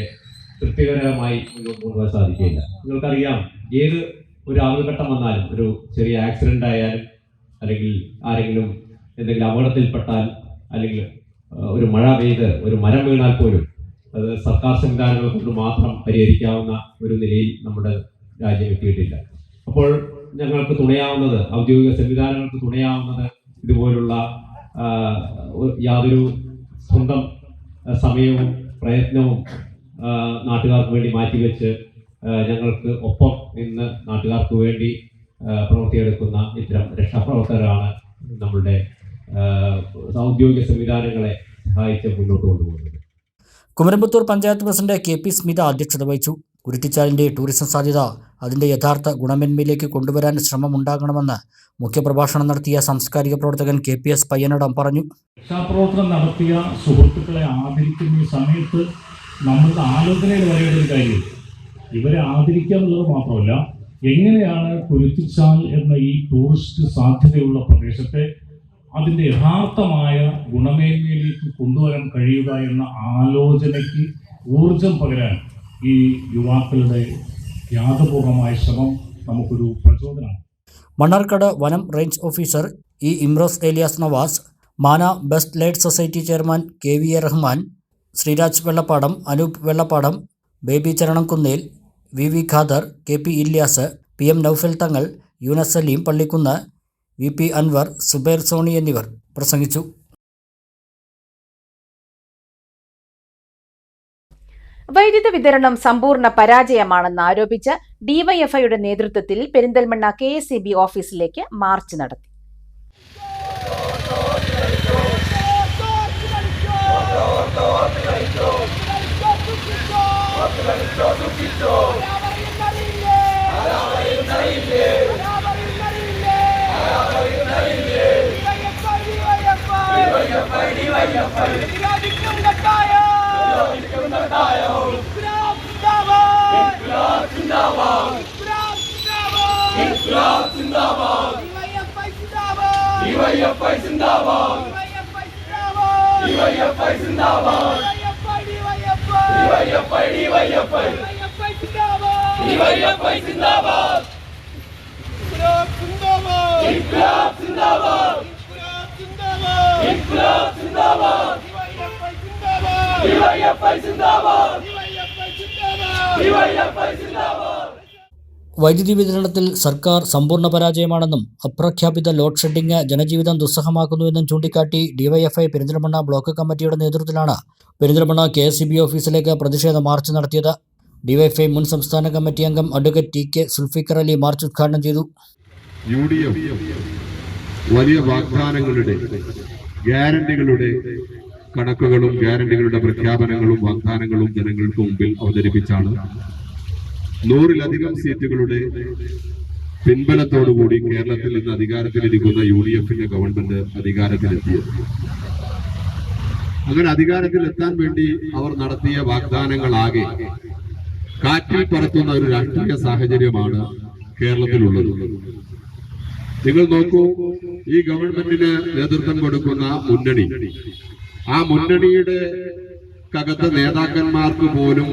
തൃപ്തികരമായി മുന്നോട്ട് കൊണ്ടുപോകാൻ സാധിക്കില്ല. നിങ്ങൾക്കറിയാം, ഏത് ഒരു ആപത്ഘട്ടം വന്നാലും, ഒരു ചെറിയ ആക്സിഡൻ്റ് ആയാലും, അല്ലെങ്കിൽ ആരെങ്കിലും എന്തെങ്കിലും അപകടത്തിൽപ്പെട്ടാൽ, അല്ലെങ്കിൽ ഒരു മഴ പെയ്ത് ഒരു മരം വീണാൽ പോലും അത് സർക്കാർ സംവിധാനങ്ങൾ കൊണ്ട് മാത്രം പരിഹരിക്കാവുന്ന ഒരു നിലയിൽ നമ്മുടെ രാജ്യം എത്തിയിട്ടില്ല. അപ്പോൾ ഞങ്ങൾക്ക് തുണയാവുന്നത്, ഔദ്യോഗിക സംവിധാനങ്ങൾക്ക് തുണയാവുന്നത് ഇതുപോലുള്ള യാതൊരു സ്വന്തം സമയവും പ്രയത്നവും നാട്ടുകാർക്ക് വേണ്ടി മാറ്റിവെച്ച് ഞങ്ങൾക്ക് ഒപ്പം നിന്ന് നാട്ടുകാർക്ക് വേണ്ടി പ്രവർത്തിയെടുക്കുന്ന ഇത്തരം രക്ഷാപ്രവർത്തകരാണ് നമ്മളുടെ ഔദ്യോഗിക സംവിധാനങ്ങളെ സഹായിച്ച് മുന്നോട്ട് കൊണ്ടുപോകുന്നത്. കുമരമ്പത്തൂർ പഞ്ചായത്ത് പ്രസിഡന്റ് KP സ്മിത അധ്യക്ഷത വഹിച്ചു. കുരുത്തിച്ചാലിന്റെ ടൂറിസം സാധ്യത അതിന്റെ യഥാർത്ഥ ഗുണമേന്മയിലേക്ക് കൊണ്ടുവരാൻ ശ്രമമുണ്ടാകണമെന്ന് മുഖ്യപ്രഭാഷണം നടത്തിയ സാംസ്കാരിക പ്രവർത്തകൻ KPS പയ്യനടം പറഞ്ഞു. രക്ഷാപ്രവർത്തനം നടത്തിയ സുഹൃത്തുക്കളെ ആദരിക്കുന്ന ഈ സമയത്ത് നമ്മളുടെ ആലോചനയിൽ വരേണ്ട ഒരു കാര്യം ഇവരെ ആദരിക്കുക എന്നുള്ളത് മാത്രമല്ല, എങ്ങനെയാണ് കുരുത്തിച്ചാൽ എന്ന ഈ ടൂറിസ്റ്റ് സാധ്യതയുള്ള പ്രദേശത്തെ അതിൻ്റെ യഥാർത്ഥമായ ഗുണമേന്മയിലേക്ക് കൊണ്ടുവരാൻ കഴിയുക എന്ന ആലോചനയ്ക്ക് ഊർജം പകരാൻ ഈ യുവാക്കളുടെ യാഥപൂർവമായ ശ്രമം നമുക്കൊരു പ്രചോദനമാണ്. മണ്ണാർക്കാട് വനം റേഞ്ച് ഓഫീസർ ഇമ്രോസ് ഏലിയാസ് നവാസ്, മാന ബെസ്റ്റ് ലൈഡ് society chairman KVA Rahman, Sreeraj Vellappadam, Anoop Vellappadam, Baby Charanamkunnel, VV Khader, KP Ilyas, PM Noufal Thangal, Yunus Saleem Pallikkunnu, VP Anwar, Subair Sony എന്നിവർ പ്രസംഗിച്ചു. വൈദ്യുതി വിതരണം സമ്പൂർണ്ണ പരാജയമാണെന്ന് ആരോപിച്ച് DYFIയുടെ നേതൃത്വത്തിൽ പെരിന്തൽമണ്ണ KSEB ഓഫീസിലേക്ക് മാർച്ച് നടത്തി. വൈദ്യുതി വിതരണത്തിൽ സർക്കാർ സമ്പൂർണ്ണ പരാജയമാണെന്നും അപ്രഖ്യാപിത ലോഡ് ഷെഡിംഗ് ജനജീവിതം ദുസ്സഹമാക്കുന്നുവെന്നും ചൂണ്ടിക്കാട്ടി DYFI പെരിന്തൽമണ്ണ ബ്ലോക്ക് കമ്മിറ്റിയുടെ നേതൃത്വത്തിലാണ് പെരിന്തൽമണ്ണ KSEB ഓഫീസിലേക്ക് പ്രതിഷേധ മാർച്ച് നടത്തിയത്. DYFI മുൻ സംസ്ഥാന കമ്മിറ്റി അംഗം advocate TK Sulfikar Ali march ഉദ്ഘാടനം ചെയ്തു. UDF വലിയ വാഗ്ദാനങ്ങളുടെ, ഗ്യാരണ്ടികളുടെ കണക്കുകളും ഗ്യാരണ്ടികളുടെ പ്രഖ്യാപനങ്ങളും വാഗ്ദാനങ്ങളും ജനങ്ങൾക്ക് മുമ്പിൽ അവതരിപ്പിച്ചാണ് 100-ലധികം സീറ്റുകളുടെ പിൻബലത്തോടുകൂടി കേരളത്തിൽ ഇന്ന് അധികാരത്തിലിരിക്കുന്ന UDFന്റെ ഗവൺമെന്റ് അധികാരത്തിലെത്തിയത്. അങ്ങനെ അധികാരത്തിൽ എത്താൻ വേണ്ടി അവർ നടത്തിയ വാഗ്ദാനങ്ങളാകെ കാറ്റിൽ പറത്തുന്ന ഒരു രാഷ്ട്രീയ സാഹചര്യമാണ് കേരളത്തിലുള്ളത്. നിങ്ങൾ നോക്കൂ, ഈ ഗവൺമെന്റിന് നേതൃത്വം കൊടുക്കുന്ന മുന്നണി, ആ മുന്നണിയുടെ കകത്ത് നേതാക്കന്മാർക്ക് പോലും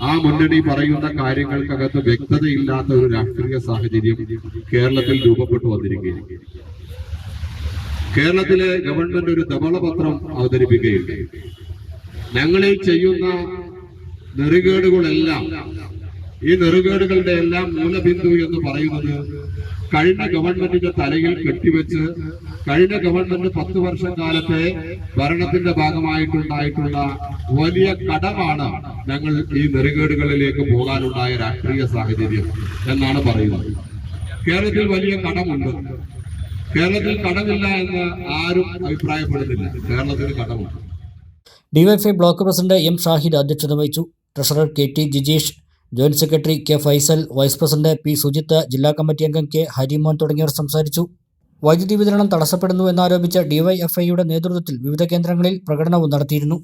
ആ മുന്നണി പറയുന്ന കാര്യങ്ങൾക്കകത്ത് വ്യക്തതയില്ലാത്ത ഒരു രാഷ്ട്രീയ സാഹചര്യം കേരളത്തിൽ രൂപപ്പെട്ടു വന്നിരിക്കുകയാണ്. കേരളത്തിലെ ഗവൺമെന്റ് ഒരു ധവളപത്രം അവതരിപ്പിക്കുകയുണ്ട്. ഞങ്ങളീ ചെയ്യുന്ന നെറുകേടുകളെല്ലാം, ഈ നെറുകേടുകളുടെ എല്ലാം മൂലബിന്ദു എന്ന് പറയുന്നത് കഴിഞ്ഞ ഗവൺമെന്റിന്റെ തലയിൽ കെട്ടിവെച്ച് കഴിഞ്ഞ ഗവൺമെന്റ് 10 വർഷക്കാലത്തെ ഭരണത്തിന്റെ ഭാഗമായിട്ടുണ്ടായിട്ടുള്ള വലിയ കടമാണ് ഞങ്ങൾ ഈ നെറുകേടുകളിലേക്ക് പോകാനുണ്ടായ രാഷ്ട്രീയ സാഹചര്യം എന്നാണ് പറയുന്നത്. കേരളത്തിൽ വലിയ കടമുണ്ട്. കേരളത്തിൽ കടമില്ല എന്ന് ആരും അഭിപ്രായപ്പെടുന്നില്ല. കേരളത്തിൽ കടമുണ്ട്. DYFI block president M Shahid അധ്യക്ഷത വഹിച്ചു. Treasurer KT. Jijeesh, joint secretary K. Faisal, vice president P. Sujith, ജില്ലാ കമ്മിറ്റി അംഗം കെ. ഹരിമോൻ തുടങ്ങിയവർ സംസാരിച്ചു. വൈദ്യുതി വിതരണം തടസ്സപ്പെടുന്നു എന്നാരോപിച്ച് ഡിവൈഎഫ്ഐയുടെ നേതൃത്വത്തിൽ വിവിധ കേന്ദ്രങ്ങളിൽ പ്രകടനവും നടത്തിയിരുന്നു.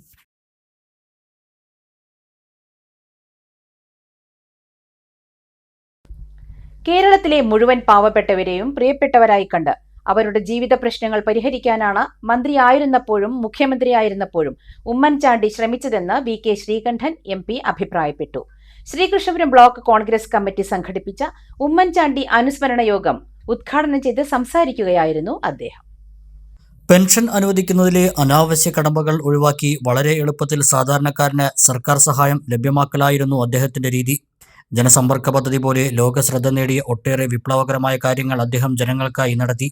കേരളത്തിലെ മുഴുവൻ പാവപ്പെട്ടവരെയും പ്രിയപ്പെട്ടവരായി കണ്ട് അവരുടെ ജീവിത പ്രശ്നങ്ങൾ പരിഹരിക്കാനാണ് മന്ത്രിയായിരുന്നപ്പോഴും മുഖ്യമന്ത്രിയായിരുന്നപ്പോഴും ഉമ്മൻചാണ്ടി ശ്രമിച്ചതെന്ന് വി.കെ. ശ്രീകണ്ഠൻ MP അഭിപ്രായപ്പെട്ടു. ശ്രീകൃഷ്ണപുരം ബ്ലോക്ക് കോൺഗ്രസ് കമ്മിറ്റി സംഘടിപ്പിച്ച ഉമ്മൻചാണ്ടി അനുസ്മരണ യോഗം ഉദ്ഘാടനം ചെയ്ത് സംസാരിക്കുകയായിരുന്നു അദ്ദേഹം. പെൻഷൻ അനുവദിക്കുന്നതിലെ അനാവശ്യ കടമ്പകൾ ഒഴിവാക്കി വളരെ എളുപ്പത്തിൽ സാധാരണക്കാരന് സർക്കാർ സഹായം ലഭ്യമാക്കലായിരുന്നു അദ്ദേഹത്തിന്റെ രീതി. ജനസമ്പർക്ക പദ്ധതി പോലെ ലോകശ്രദ്ധ നേടിയ ഒട്ടേറെ വിപ്ലവകരമായ കാര്യങ്ങൾ അദ്ദേഹം ജനങ്ങൾക്കായി നടത്തി.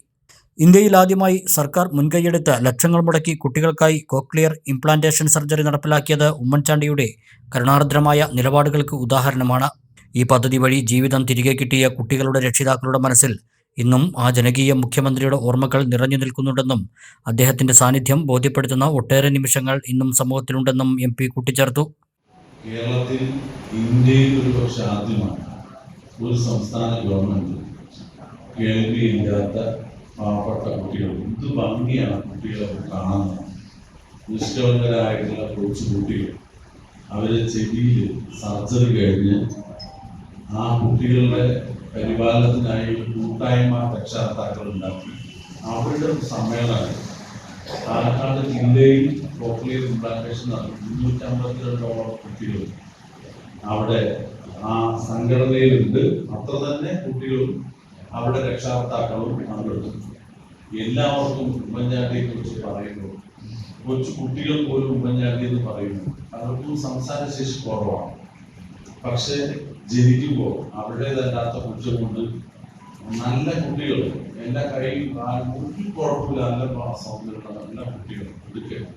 ഇന്ത്യയിൽ ആദ്യമായി സർക്കാർ മുൻകൈയെടുത്ത് ലക്ഷങ്ങൾ മുടക്കി കുട്ടികൾക്കായി കോക്ലിയർ ഇംപ്ലാന്റേഷൻ സർജറി നടപ്പിലാക്കിയത് ഉമ്മൻചാണ്ടിയുടെ കരുണാർദ്രമായ നിലപാടുകൾക്ക് ഉദാഹരണമാണ്. ഈ പദ്ധതി വഴി ജീവിതം തിരികെ കിട്ടിയ കുട്ടികളുടെ രക്ഷിതാക്കളുടെ മനസ്സിൽ ഇന്നും ആ ജനകീയ മുഖ്യമന്ത്രിയുടെ ഓർമ്മകൾ നിറഞ്ഞു നിൽക്കുന്നുണ്ടെന്നും അദ്ദേഹത്തിന്റെ സാന്നിധ്യം ബോധ്യപ്പെടുത്തുന്ന ഒട്ടേറെ നിമിഷങ്ങൾ ഇന്നും സമൂഹത്തിലുണ്ടെന്നും MP കൂട്ടിച്ചേർത്തു. കേരളത്തിൽ ഇന്ത്യയിൽ ഒരു പക്ഷെ ആദ്യമാണ് ഒരു സംസ്ഥാന ഗവൺമെന്റ് കേൾവിയില്ലാത്ത പാവപ്പെട്ട കുട്ടികൾ, എന്ത് ഭംഗിയാണ് കുട്ടികളെ കാണാൻ, നിഷ്കളങ്കരായിട്ടുള്ള കൊച്ചു കുട്ടികൾ, അവരെ ചെവിയിൽ സർജറി കഴിഞ്ഞ് ആ കുട്ടികളുടെ പരിപാലനത്തിനായി കൂട്ടായ്മ രക്ഷാകർത്താക്കൾ ഉണ്ടാക്കി അവരുടെ സമ്മേളനം പാലക്കാട് ജില്ലയിൽ കോക്ലിയർ ഇംപ്ലാന്റേഷൻ നടത്തി 252 കുട്ടികൾ അവിടെ ആ സംഘടനയിലുണ്ട്. അത്ര തന്നെ കുട്ടികളും അവിടെ രക്ഷാകർത്താക്കളും പങ്കെടുത്തു. എല്ലാവർക്കും ഉമ്മൻചാണ്ടിയെ കുറിച്ച് പറയുന്നു. കൊച്ചു കുട്ടികൾ പോലും ഉമ്മൻചാണ്ടി എന്ന് പറയുന്നു. അവർക്കും സംസാരശേഷി കുറവാണ്. പക്ഷെ ജനിക്കുമ്പോൾ അവരുടേതല്ലാത്ത കുറ്റം കൊണ്ട് നല്ല കുട്ടികൾ എല്ലാ കൈയും ഒരു കുഴപ്പമില്ല, നല്ല സൗന്ദര്യമുള്ള നല്ല കുട്ടികൾ എടുക്കണം.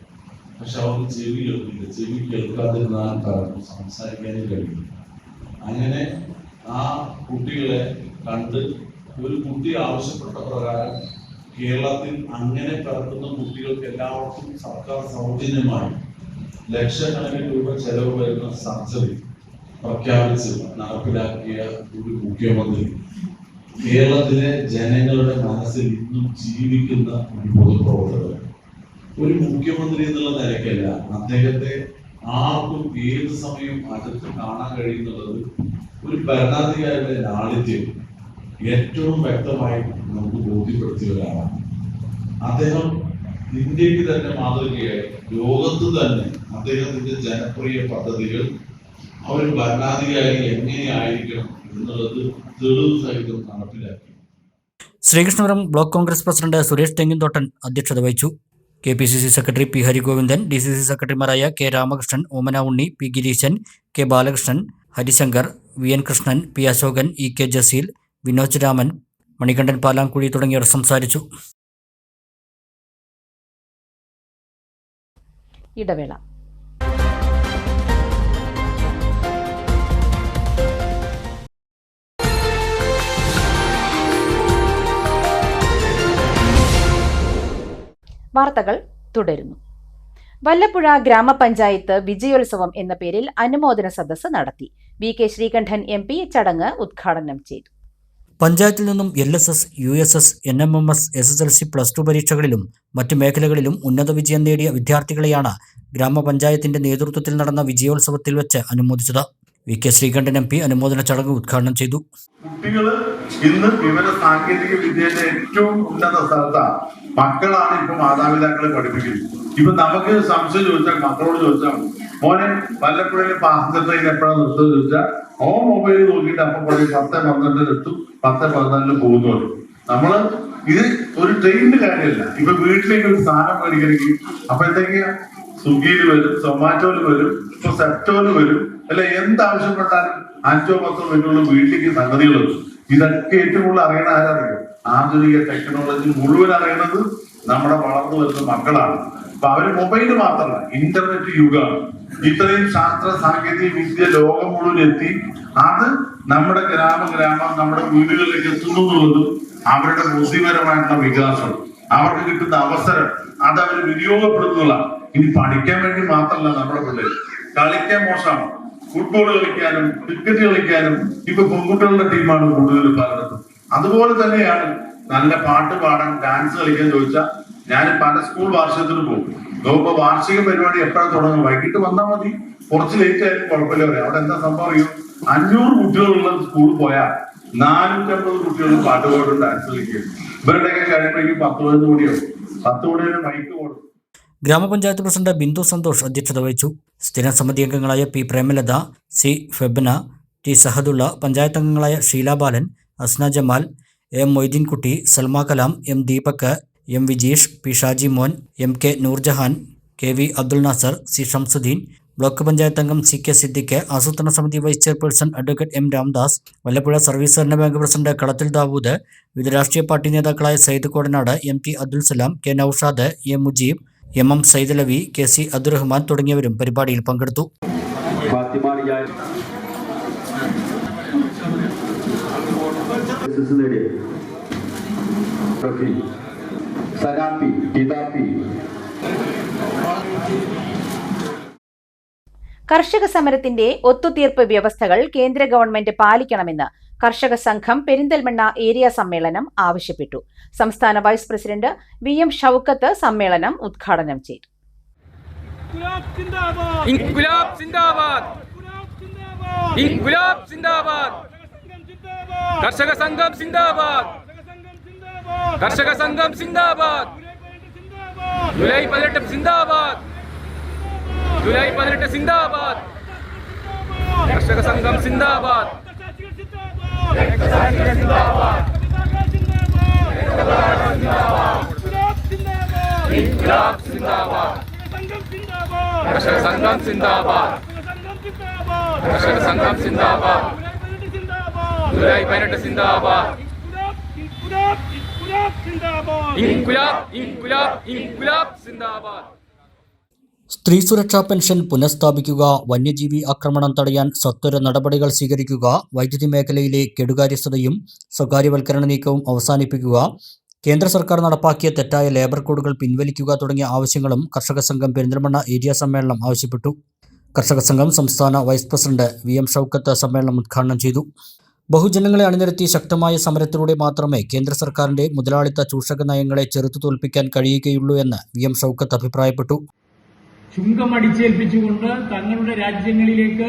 പക്ഷെ അവർക്ക് ചെവി കേൾക്കില്ല. ചെവി കേൾക്കാതിരുന്നാലും കാരണം സംസാരിക്കാനും കഴിയില്ല. അങ്ങനെ ആ കുട്ടികളെ കണ്ട് ഒരു കുട്ടി ആവശ്യപ്പെട്ട പ്രകാരം കേരളത്തിൽ അങ്ങനെ പിറക്കുന്ന കുട്ടികൾക്ക് എല്ലാവർക്കും സർക്കാർ സൗജന്യമായി ലക്ഷക്കണക്കിന് രൂപ ചെലവ് വരുന്ന സർജറി പ്രഖ്യാപിച്ച് നടപ്പിലാക്കിയ ഒരു മുഖ്യമന്ത്രി കേരളത്തിലെ ജനങ്ങളുടെ മനസ്സിൽ ഇന്നും ജീവിക്കുന്ന ഒരു പൊതുപ്രവർത്തകർ. ഒരു മുഖ്യമന്ത്രി എന്നുള്ള നിലയ്ക്കല്ല, അദ്ദേഹത്തെ ആർക്കും ഏത് സമയവും അടുത്ത് കാണാൻ കഴിയുന്നുള്ളത് ഒരു ഭരണാധികാരിയുടെ ലാളിത്യം ഏറ്റവും വ്യക്തമായി നമുക്ക് ബോധ്യപ്പെടുത്തിയവരാണ്. അദ്ദേഹം ഇന്ത്യക്ക് തന്നെ മാതൃകയായി ലോകത്ത് തന്നെ അദ്ദേഹത്തിന്റെ ജനപ്രിയ പദ്ധതികൾ ഒരു ഭരണാധികാരി എങ്ങനെയായിരിക്കണം എന്നുള്ളത് തെളിവ് സഹിതം നടപ്പിലാക്കി. Sreekrishnapuram block Congress president Suresh Thenginthottan അധ്യക്ഷത വഹിച്ചു. KPCC secretary P. Harigovindan, DCC സെക്രട്ടറിമാരായ K. Ramakrishnan, Omana Unni, P. Gireesan, K. Balakrishnan, Harishankar, VN Krishnan, P. Ashokan, EK Jaseel, Vinoj Raman, Manikandan Palamkuzhi തുടങ്ങിയവർ സംസാരിച്ചു. ഇടവേള. വാർത്തകൾ തുടരുന്നു. വല്ലപ്പുഴ ഗ്രാമപഞ്ചായത്ത് വിജയോത്സവം എന്ന പേരിൽ അനുമോദന സദസ്സ് നടത്തി. വി.കെ. ശ്രീകണ്ഠൻ MP ചടങ്ങ് ഉദ്ഘാടനം ചെയ്തു. പഞ്ചായത്തിൽ നിന്നും LSS, USS, NMMS, SSLC, +2 പരീക്ഷകളിലും മറ്റ് മേഖലകളിലും ഉന്നത വിജയം നേടിയ വിദ്യാർത്ഥികളെയാണ് ഗ്രാമപഞ്ചായത്തിന്റെ നേതൃത്വത്തിൽ നടന്ന വിജയോത്സവത്തിൽ വെച്ച് അനുമോദിച്ചത്. VK ശ്രീകണ്ഠൻ MP അനുമോദന ചടങ്ങ് ഉദ്ഘാടനം ചെയ്തു. കുട്ടികൾ ഇന്ന് വിവര സാങ്കേതിക വിദ്യയുടെ ഏറ്റവും ഉന്നത സ്ഥലത്താണ്. മക്കളാണ് ഇപ്പൊ മാതാപിതാക്കളെ പഠിപ്പിക്കുന്നത്. ഇപ്പൊ നമുക്ക് സംശയം ചോദിച്ചാൽ മക്കളോട് ചോദിച്ചാൽ മോനെ വല്ലപ്പോഴും പാസഞ്ചർ ട്രെയിൻ എപ്പോഴാണ് നിർത്തുക ചോദിച്ചാൽ മൊബൈൽ നോക്കിയിട്ട് അപ്പൊ പറയും 10:12 എത്തും, 10:14 പോകുന്നു. നമ്മള് ഇത് ഒരു ട്രെയിനിന്റെ കാര്യമല്ല. ഇപ്പൊ വീട്ടിലേക്ക് ഒരു സാധനം മേടിക്കണമെങ്കിൽ അപ്പോഴത്തേക്ക് സ്വിഗ്ഗിയിൽ വരും, സൊമാറ്റോയിൽ വരും, ഇപ്പൊ സെപ്റ്റോയിൽ വരും, അല്ല എന്താവശ്യപ്പെട്ടാലും 5-10 മിനിറ്റുള്ള വീട്ടിലേക്ക് സംഗതികൾ വരും. ഇതൊക്കെ ഏറ്റവും കൂടുതൽ അറിയണ ആരറിയും? ആധുനിക ടെക്നോളജി മുഴുവൻ അറിയണത് നമ്മുടെ വളർന്നു വരുന്ന മക്കളാണ്. അപ്പൊ അവര് മൊബൈല് മാത്രമല്ല, ഇന്റർനെറ്റ് യുഗമാണ്. ഇത്രയും ശാസ്ത്ര സാങ്കേതിക വിദ്യ ലോകം മുഴുവൻ എത്തി. അത് നമ്മുടെ ഗ്രാമം നമ്മുടെ വീടുകളിലേക്ക് എത്തുന്നു എന്നുള്ളതും അവരുടെ ബുദ്ധിപരമായിട്ടുള്ള വികാസം, അവർക്ക് കിട്ടുന്ന അവസരം അത് അവർ വിനിയോഗപ്പെടുത്തുന്നതാണ്. ഇനി പഠിക്കാൻ വേണ്ടി മാത്രമല്ല നമ്മുടെ പിള്ളേർ കളിക്കാൻ മോശമാണ്. ഫുട്ബോൾ കളിക്കാനും ക്രിക്കറ്റ് കളിക്കാനും ഇപ്പൊ പെൺകുട്ടികളുടെ ടീമാണ് കൂടുതൽ പലയിടത്തും. അതുപോലെ തന്നെയാണ് നല്ല പാട്ട് പാടാൻ, ഡാൻസ് കളിക്കാൻ ചോദിച്ചാൽ ഞാൻ പല സ്കൂൾ വാർഷികത്തിന് പോകും. ഇപ്പൊ വാർഷിക പരിപാടി എപ്പോഴാണ് തുടങ്ങും? വൈകിട്ട് വന്നാൽ മതി, കുറച്ച് ലേറ്റ് ആയാലും കുഴപ്പമില്ല. പറയാം അവിടെ എന്താ സംഭവം അറിയും? 500 കുട്ടികളുള്ള സ്കൂളിൽ പോയാൽ 450 കുട്ടികൾ പാട്ട് പാടും, ഡാൻസ് കളിക്കും. ഇവരുടെയൊക്കെ കഴിയുമ്പോഴേക്കും 10-15 കോടിയാവും. 10 കോടിയുടെ മൈക്ക് കൊടുക്കും. ഗ്രാമപഞ്ചായത്ത് പ്രസിഡന്റ് ബിന്ദു സന്തോഷ് അധ്യക്ഷത വഹിച്ചു. സ്ഥിരം സമിതി അംഗങ്ങളായ P Premalatha, C Febna, T Sahadulla, panchayat അംഗങ്ങളായ Sheela Balan, Asna Jamal, M Moideenkutty, Salma Kalam, M Deepak, M Vijeesh, P Shaji Mon, MK Noorjahan, KV Abdul Nasar, C Shamsuddeen, block panchayat അംഗം CK സിദ്ദിഖ്, ആസൂത്രണ സമിതി vice chairperson advocate M Ramdas, Vallappuzha service സഹകരണ ബാങ്ക് പ്രസിഡന്റ് കളത്തിൽ ദാവൂദ്, വിവിധ രാഷ്ട്രീയ പാർട്ടി നേതാക്കളായ Sayyid Kodanad, MT Abdul Salam, K Naushad, A Mujeeb, MM Saidalavi, KC Abdurahman തുടങ്ങിയവരും പരിപാടിയിൽ പങ്കെടുത്തു. കർഷക സമരത്തിന്റെ ഒത്തുതീർപ്പ് വ്യവസ്ഥകൾ കേന്ദ്ര ഗവൺമെന്റ് പാലിക്കണമെന്ന് കർഷക സംഘം പെരിന്തൽമണ്ണ ഏരിയ സമ്മേളനം ആവശ്യപ്പെട്ടു. സംസ്ഥാന വൈസ് പ്രസിഡന്റ് VM ഷൗക്കത്ത് സമ്മേളനം ഉദ്ഘാടനം ചെയ്തു. കർഷക സംഘം സിന്ദാബാദ്, കർഷക സംഘം സിന്ദാബാദ്, ജൂലൈ 18 സിന്ദാബാദ്, ജൂലൈ 18 സിന്ദാബാദ്, കർഷക സംഘം സിന്ദാബാദ്, കർഷക സംഘം സിന്ദാബാദ്, കർഷക സംഘം സിന്ദാബാദ്, ജൂലൈ 18 സിന്ദാബാദ്, ഇൻകുലാബ് ഇൻകുലാബ് ഇൻകുലാബ് സിന്ദാബാദ്. സ്ത്രീ സുരക്ഷാ പെൻഷൻ പുനഃസ്ഥാപിക്കുക, വന്യജീവി ആക്രമണം തടയാൻ സത്വര നടപടികൾ സ്വീകരിക്കുക, വൈദ്യുതി മേഖലയിലെ കെടുകാര്യസ്ഥതയും സ്വകാര്യവൽക്കരണ നീക്കവും അവസാനിപ്പിക്കുക, കേന്ദ്ര സർക്കാർ നടപ്പാക്കിയ തെറ്റായ ലേബർ കോഡുകൾ പിൻവലിക്കുക തുടങ്ങിയ ആവശ്യങ്ങളും കർഷക സംഘം പെരിന്തൽമണ്ണ ഏരിയ സമ്മേളനം ആവശ്യപ്പെട്ടു. കർഷക സംഘം സംസ്ഥാന വൈസ് പ്രസിഡന്റ് VM ഷൗക്കത്ത് സമ്മേളനം ഉദ്ഘാടനം ചെയ്തു. ബഹുജനങ്ങളെ അണിനിരത്തി ശക്തമായ സമരത്തിലൂടെ മാത്രമേ കേന്ദ്ര സർക്കാരിന്റെ മുതലാളിത്ത ചൂഷക നയങ്ങളെ ചെറുത്തു തോൽപ്പിക്കാൻ കഴിയുകയുള്ളൂ എന്ന് VM ഷൗക്കത്ത് അഭിപ്രായപ്പെട്ടു. ചുങ്കം അടിച്ചേൽപ്പിച്ചുകൊണ്ട് തങ്ങളുടെ രാജ്യങ്ങളിലേക്ക്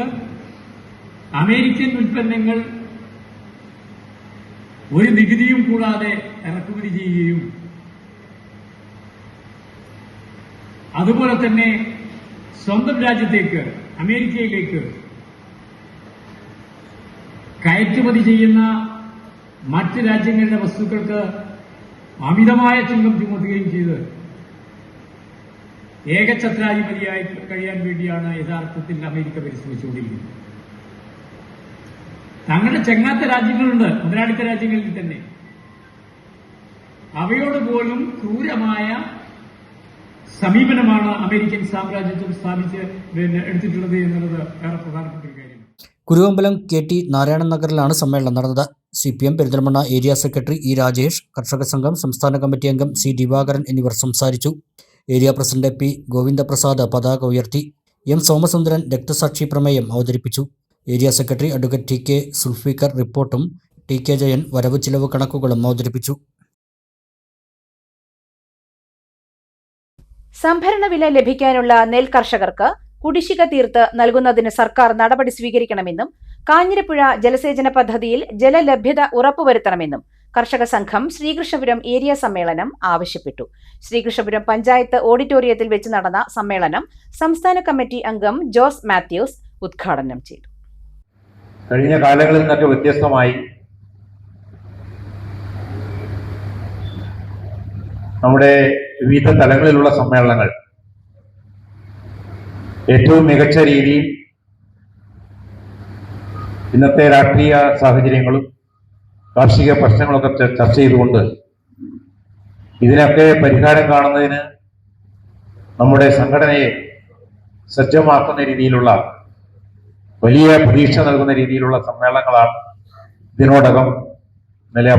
അമേരിക്കൻ ഉൽപ്പന്നങ്ങൾ ഒരു നികുതിയും കൂടാതെ ഇറക്കുമതി ചെയ്യുകയും അതുപോലെ തന്നെ സ്വന്തം രാജ്യത്തേക്ക് അമേരിക്കയിലേക്ക് കയറ്റുമതി ചെയ്യുന്ന മറ്റ് രാജ്യങ്ങളുടെ വസ്തുക്കൾക്ക് അമിതമായ ചുങ്കം ചുമത്തുകയും ചെയ്ത് ഏകഛത്രാധിപതിയായി കഴിയാൻ വേണ്ടിയാണ് യഥാർത്ഥത്തിൽ അമേരിക്ക പരിശ്രമിച്ചുകൊണ്ടിരിക്കുന്നത്. തങ്ങളുടെ ചെങ്ങാത്ത രാജ്യങ്ങളുണ്ട്, മുതലാളിത്ത രാജ്യങ്ങളിൽ തന്നെ. അവയോട് പോലും ക്രൂരമായ സമീപനമാണ് അമേരിക്കൻ സാമ്രാജ്യത്വം സ്ഥാപിച്ച് എടുത്തിട്ടുള്ളത് എന്നുള്ളത് വേറെ പ്രധാനപ്പെട്ട ഒരു കാര്യമാണ്. കുരുവമ്പലം KT നാരായണൻ നഗറിലാണ് സമ്മേളനം നടന്നത്. CPM Perinthalmanna area secretary E Rajesh, കർഷക സംഘം സംസ്ഥാന കമ്മിറ്റി അംഗം C ദിവാകരൻ എന്നിവർ സംസാരിച്ചു. ഏരിയ പ്രസിഡന്റ് P ഗോവിന്ദപ്രസാദ് പതാക ഉയർത്തി. M സോമസുന്ദരൻ രക്തസാക്ഷി പ്രമേയം അവതരിപ്പിച്ചു. Area secretary advocate TK Zulfiqar റിപ്പോർട്ടും ടി.കെ. ജയൻ വരവ് ചിലവ് കണക്കുകളും അവതരിപ്പിച്ചു. സംഭരണ വില ലഭിക്കാനുള്ള നെൽ കർഷകർക്ക് കുടിശ്ശിക തീർത്ത് നൽകുന്നതിന് സർക്കാർ നടപടി സ്വീകരിക്കണമെന്നും കാഞ്ഞിരപ്പുഴ ജലസേചന പദ്ധതിയിൽ ജലലഭ്യത ഉറപ്പുവരുത്തണമെന്നും കർഷക സംഘം ശ്രീകൃഷ്ണപുരം ഏരിയ സമ്മേളനം ആവശ്യപ്പെട്ടു. ശ്രീകൃഷ്ണപുരം പഞ്ചായത്ത് ഓഡിറ്റോറിയത്തിൽ വെച്ച് നടന്ന സമ്മേളനം സംസ്ഥാന കമ്മിറ്റി അംഗം ജോസ് മാത്യൂസ് ഉദ്ഘാടനം ചെയ്തു. കഴിഞ്ഞ കാലങ്ങളിൽ നിന്നൊക്കെ വ്യത്യസ്തമായി നമ്മുടെ വിവിധ തലങ്ങളിലുള്ള സമ്മേളനങ്ങൾ ഏറ്റവും മികച്ച രീതിയിൽ ഇന്നത്തെ രാഷ്ട്രീയ സാഹചര്യങ്ങളും കാർഷിക പ്രശ്നങ്ങളൊക്കെ ചർച്ച ചെയ്തുകൊണ്ട് ഇതിനൊക്കെ പരിഹാരം കാണുന്നതിന് നമ്മുടെ സംഘടനയെ സജ്ജമാക്കുന്ന രീതിയിലുള്ള വലിയ പ്രതീക്ഷ നൽകുന്ന രീതിയിലുള്ള സമ്മേളനങ്ങളാണ് ഇതിനോടകം ഇന്നലെ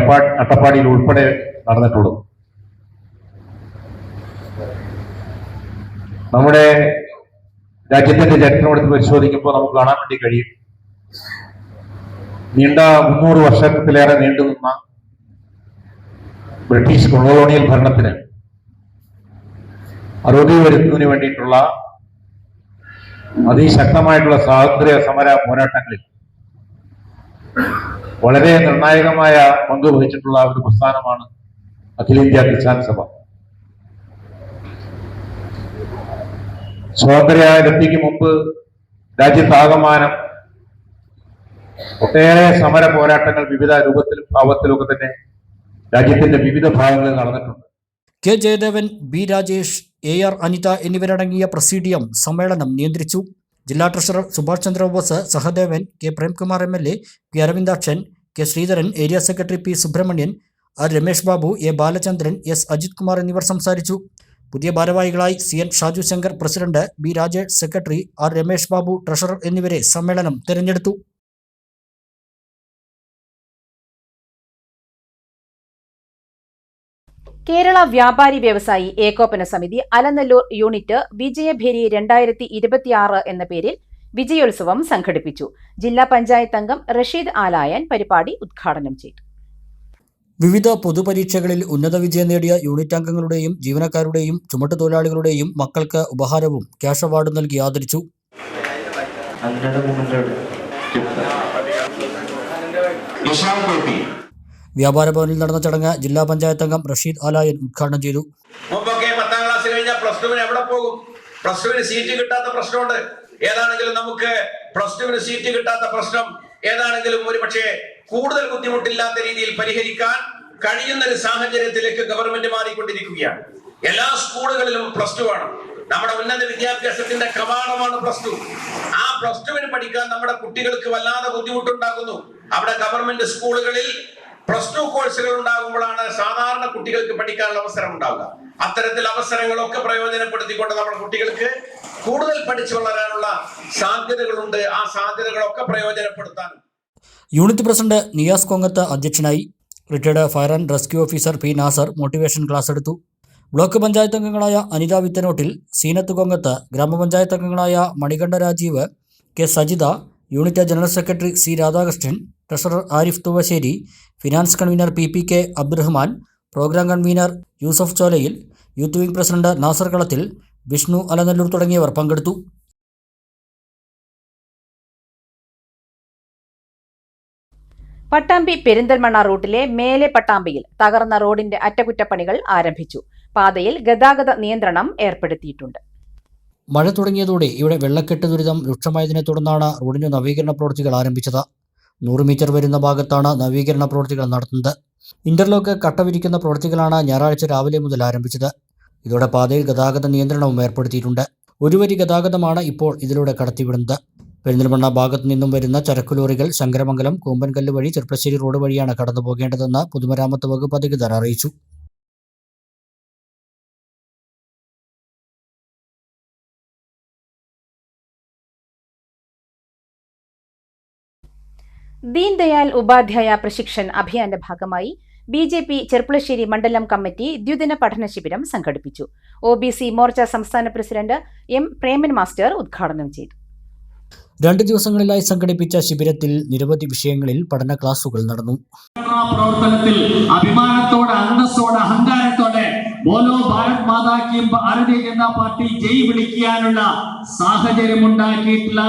അട്ടപ്പാടിയിൽ ഉൾപ്പെടെ നടന്നിട്ടുള്ളത്. നമ്മുടെ രാജ്യത്തിന്റെ ചരിത്രം എടുത്ത് പരിശോധിക്കുമ്പോൾ നമുക്ക് കാണാൻ വേണ്ടി കഴിയും, നീണ്ട 300 വർഷത്തിലേറെ നീണ്ടുനിന്ന ബ്രിട്ടീഷ് കൊളോണിയൽ ഭരണത്തിന് അറുതി വരുത്തുന്നതിന് വേണ്ടിയിട്ടുള്ള അതിശക്തമായിട്ടുള്ള സ്വാതന്ത്ര്യ സമര പോരാട്ടങ്ങളിൽ വളരെ നിർണായകമായ പങ്ക് വഹിച്ചിട്ടുള്ള ഒരു പ്രസ്ഥാനമാണ് അഖിലേന്ത്യാ കിസാൻ സഭ. സ്വാതന്ത്ര്യാലബ്ധിക്ക് മുമ്പ് രാജ്യത്താകമാനം ഒട്ടേറെ സമര പോരാട്ടങ്ങൾ വിവിധ രൂപത്തിലും ഭാവത്തിലൊക്കെ തന്നെ രാജ്യത്തിന്റെ വിവിധ ഭാഗങ്ങളിൽ നടന്നിട്ടുണ്ട്. K. Jayadevan, B. Rajesh, AR. Anitha എന്നിവരടങ്ങിയ പ്രസീഡിയം സമ്മേളനം നിയന്ത്രിച്ചു. ജില്ലാ treasurer Subhash Chandrabose, Sahadevan, K. Premkumar MLA., K. Aravindakshan, K. Sreedharan, area secretary P. Subrahmanyan, R. Ramesh Babu, A. Balachandran, S. Ajith Kumar എന്നിവർ സംസാരിച്ചു. പുതിയ ഭാരവാഹികളായി CN. Shaju Shankar president, B. Rajesh secretary, R. Ramesh Babu treasurer എന്നിവരെ സമ്മേളനം തെരഞ്ഞെടുത്തു. കേരള വ്യാപാരി വ്യവസായി ഏകോപന സമിതി അലനല്ലൂർ യൂണിറ്റ് വിജയഭേരി 2026 എന്ന പേരിൽ വിജയോത്സവം സംഘടിപ്പിച്ചു. ജില്ലാ പഞ്ചായത്ത് അംഗം റഷീദ് ആലായൻ പരിപാടി ഉദ്ഘാടനം ചെയ്തു. വിവിധ പൊതുപരീക്ഷകളിൽ ഉന്നത വിജയം നേടിയ യൂണിറ്റ് അംഗങ്ങളുടെയും ജീവനക്കാരുടെയും ചുമട്ടുതൊഴിലാളികളുടെയും മക്കൾക്ക് ഉപഹാരവും ക്യാഷ് അവാർഡും നൽകി ആദരിച്ചു. വ്യാപാര ഭവനിൽ നടന്ന ചടങ്ങ് ജില്ലാ പഞ്ചായത്ത് അംഗം റഷീദ് ആലായൻ ഉദ്ഘാടനം ചെയ്തു. മുമ്പൊക്കെ 10ാം ക്ലാസ് കഴിഞ്ഞാൽ +2 എവിടെ പോകും? +2 സീറ്റ് കിട്ടാത്ത പ്രശ്നമുണ്ട്. ഏതാണെങ്കിലും നമുക്ക് +2 സീറ്റ് കിട്ടാത്ത പ്രശ്നം ഏതാണെങ്കിലും ഒരു പക്ഷേ കൂടുതൽ ബുദ്ധിമുട്ടില്ലാത്ത രീതിയിൽ പരിഹരിക്കാൻ കഴിയുന്ന ഒരു സാഹചര്യത്തിലേക്ക് ഗവൺമെന്റ് മാറിക്കൊണ്ടിരിക്കുകയാണ്. എല്ലാ സ്കൂളുകളിലും +2 ആണ്. നമ്മുടെ ഉന്നത വിദ്യാഭ്യാസത്തിന്റെ കവാടമാണ് +2. ആ +2 പഠിക്കാൻ നമ്മുടെ കുട്ടികൾക്ക് വല്ലാതെ ബുദ്ധിമുട്ടുണ്ടാകുന്നു. അവിടെ ഗവൺമെന്റ് സ്കൂളുകളിൽ +2 കോഴ്സുകൾ ഉണ്ടാകുമ്പോഴാണ് സാധാരണ കുട്ടികൾക്ക് പഠിക്കാനുള്ള അവസരം ഉണ്ടാവുക. അത്തരത്തിൽ അവസരങ്ങളൊക്കെ പ്രയോജനപ്പെടുത്തിക്കൊണ്ട് നമ്മുടെ കുട്ടികൾക്ക് കൂടുതൽ പഠിച്ചു വളരാനുള്ള സാധ്യതകളുണ്ട്. ആ സാധ്യതകളൊക്കെ പ്രയോജനപ്പെടുത്താനും യൂണിറ്റ് പ്രസിഡന്റ് നിയാസ് കൊങ്ങത്ത് അധ്യക്ഷനായി. Retired fire and rescue officer P. Nasar motivation class എടുത്തു. ബ്ലോക്ക് പഞ്ചായത്ത് അംഗങ്ങളായ അനിത വിത്തനോട്ടിൽ, സീനത്ത് കൊങ്ങത്ത്, ഗ്രാമപഞ്ചായത്ത് അംഗങ്ങളായ Manikanda Rajeev, K. Sajitha, unit general secretary C. Radhakrishnan, treasurer Arif Thuvassery, finance convener P. Abdurahman, programme convener Yusuf Cholayil, youth wing president Nasar Kalathil, Vishnu Alanallur തുടങ്ങിയവർ പങ്കെടുത്തു. പട്ടാമ്പി പെരിന്തൽമണ്ണ റൂട്ടിലെ മേലെ പട്ടാമ്പിയിൽ തകർന്ന റോഡിന്റെ അറ്റകുറ്റപ്പണികൾ ആരംഭിച്ചു. പാതയിൽ ഗതാഗത നിയന്ത്രണം ഏർപ്പെടുത്തിയിട്ടുണ്ട്. മഴ തുടങ്ങിയതോടെ ഇവിടെ വെള്ളക്കെട്ട് ദുരിതം രൂക്ഷമായതിനെ തുടർന്നാണ് റോഡിന്റെ നവീകരണ പ്രവൃത്തികൾ ആരംഭിച്ചത്. 100 മീറ്റർ വരുന്ന ഭാഗത്താണ് നവീകരണ പ്രവൃത്തികൾ നടത്തുന്നത്. ഇന്റർലോക്ക് കട്ട വിരിക്കുന്ന പ്രവൃത്തികളാണ് ഞായറാഴ്ച രാവിലെ മുതൽ ആരംഭിച്ചത്. ഇതോടെ പാതയിൽ ഗതാഗത നിയന്ത്രണവും ഏർപ്പെടുത്തിയിട്ടുണ്ട്. ഒരു വരി ഗതാഗതമാണ് ഇപ്പോൾ ഇതിലൂടെ കടത്തിവിടുന്നത്. പെരിന്തൽമണ്ണ ഭാഗത്തു നിന്നും വരുന്ന ചരക്കു ലോറികൾ ശങ്കരമംഗലം, കൂമ്പൻകല്ല് വഴി ചെർപ്പശ്ശേരി റോഡ് വഴിയാണ് കടന്നു പോകേണ്ടതെന്ന് പൊതുമരാമത്ത് വകുപ്പ് അധികൃതർ അറിയിച്ചു. ദീൻ ദയാൽ ഉപാധ്യായ പ്രശിക്ഷൺ അഭിയാന്റെ ഭാഗമായി ബി.ജെ.പി. ചെർപ്പുളശ്ശേരി മണ്ഡലം കമ്മിറ്റി ദ്വിദിന പഠന ശിബിരം സംഘടിപ്പിച്ചു. ഒ.ബി.സി. മോർച്ച സംസ്ഥാന പ്രസിഡന്റ് എം. പ്രേമൻ മാസ്റ്റർ ഉദ്ഘാടനം ചെയ്തു. 2 ദിവസങ്ങളിലായി സംഘടിപ്പിച്ച ശിബിരത്തിൽ നിരവധി വിഷയങ്ങളിൽ പഠന ക്ലാസുകൾ നടന്നു. പ്രവർത്തനത്തിൽ അഭിമാനത്തോടെ, അന്തസ്സോടെ, അഹങ്കാരത്തോടെ ബോലോ ഭാരത് മാതാ കി ഭാരതീയ ജനതാ പാർട്ടി ജയ് വിളിക്കാനുള്ള സാഹചര്യം ഉണ്ടാക്കിയിട്ടുള്ള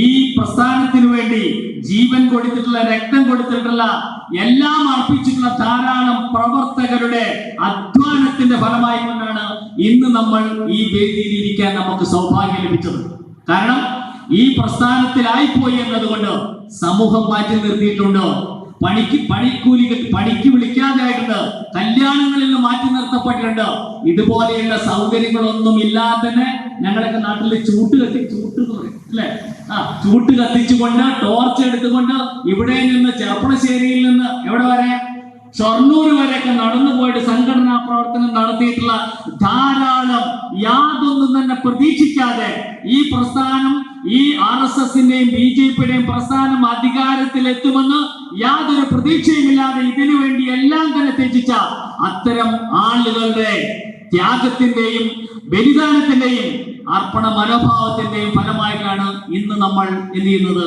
ഈ പ്രസ്ഥാനത്തിനു വേണ്ടി ജീവൻ കൊടുത്തിട്ടുള്ള, രക്തം കൊടുത്തിട്ടുള്ള, എല്ലാം അർപ്പിച്ചിട്ടുള്ള ധാരാളം പ്രവർത്തകരുടെ അധ്വാനത്തിന്റെ ഫലമായി കൊണ്ടാണ് ഇന്ന് നമ്മൾ ഈ വേദിയിൽ ഇരിക്കാൻ നമുക്ക് സൗഭാഗ്യം ലഭിച്ചത്. കാരണം ഈ പ്രസ്ഥാനത്തിലായിപ്പോയി എന്നതുകൊണ്ട് സമൂഹം മാറ്റി നിർത്തിയിട്ടുണ്ട്. പണിക്ക് വിളിക്കാതെ ആയിട്ടുണ്ട്. കല്യാണങ്ങളിൽ നിന്ന് മാറ്റി നിർത്തപ്പെട്ടിട്ടുണ്ട്. ഇതുപോലെയുള്ള സൗകര്യങ്ങളൊന്നും ഇല്ലാതെ തന്നെ ഞങ്ങളൊക്കെ നാട്ടിൽ ചൂട്ട് കത്തിച്ചുകൊണ്ട്, ടോർച്ച് എടുത്തുകൊണ്ട് ഇവിടെ നിന്ന് ചെർപ്പളശ്ശേരിയിൽ നിന്ന് എവിടെ വരെ, ഷൊർണൂർ വരെയൊക്കെ നടന്നു പോയിട്ട് സംഘടനാ പ്രവർത്തനം നടത്തിയിട്ടുള്ള ധാരാളം, യാതൊന്നും തന്നെ പ്രതീക്ഷിക്കാതെ ഈ പ്രസ്ഥാനം, ഈ RSSന്റെയും BJPയുടെയും പ്രസ്ഥാനം അധികാരത്തിലെത്തുമെന്ന് യാതൊരു പ്രതീക്ഷയുമില്ലാതെ ഇതിനു വേണ്ടി എല്ലാം തന്നെ ത്യജിച്ച അത്തരം ആളുകളുടെ ത്യാഗത്തിന്റെയും ബലിദാനത്തിന്റെയും അർപ്പണ മനോഭാവത്തിന്റെയും ഫലമായിട്ടാണ് ഇന്ന് നമ്മൾ എന്ത് ചെയ്യുന്നത്,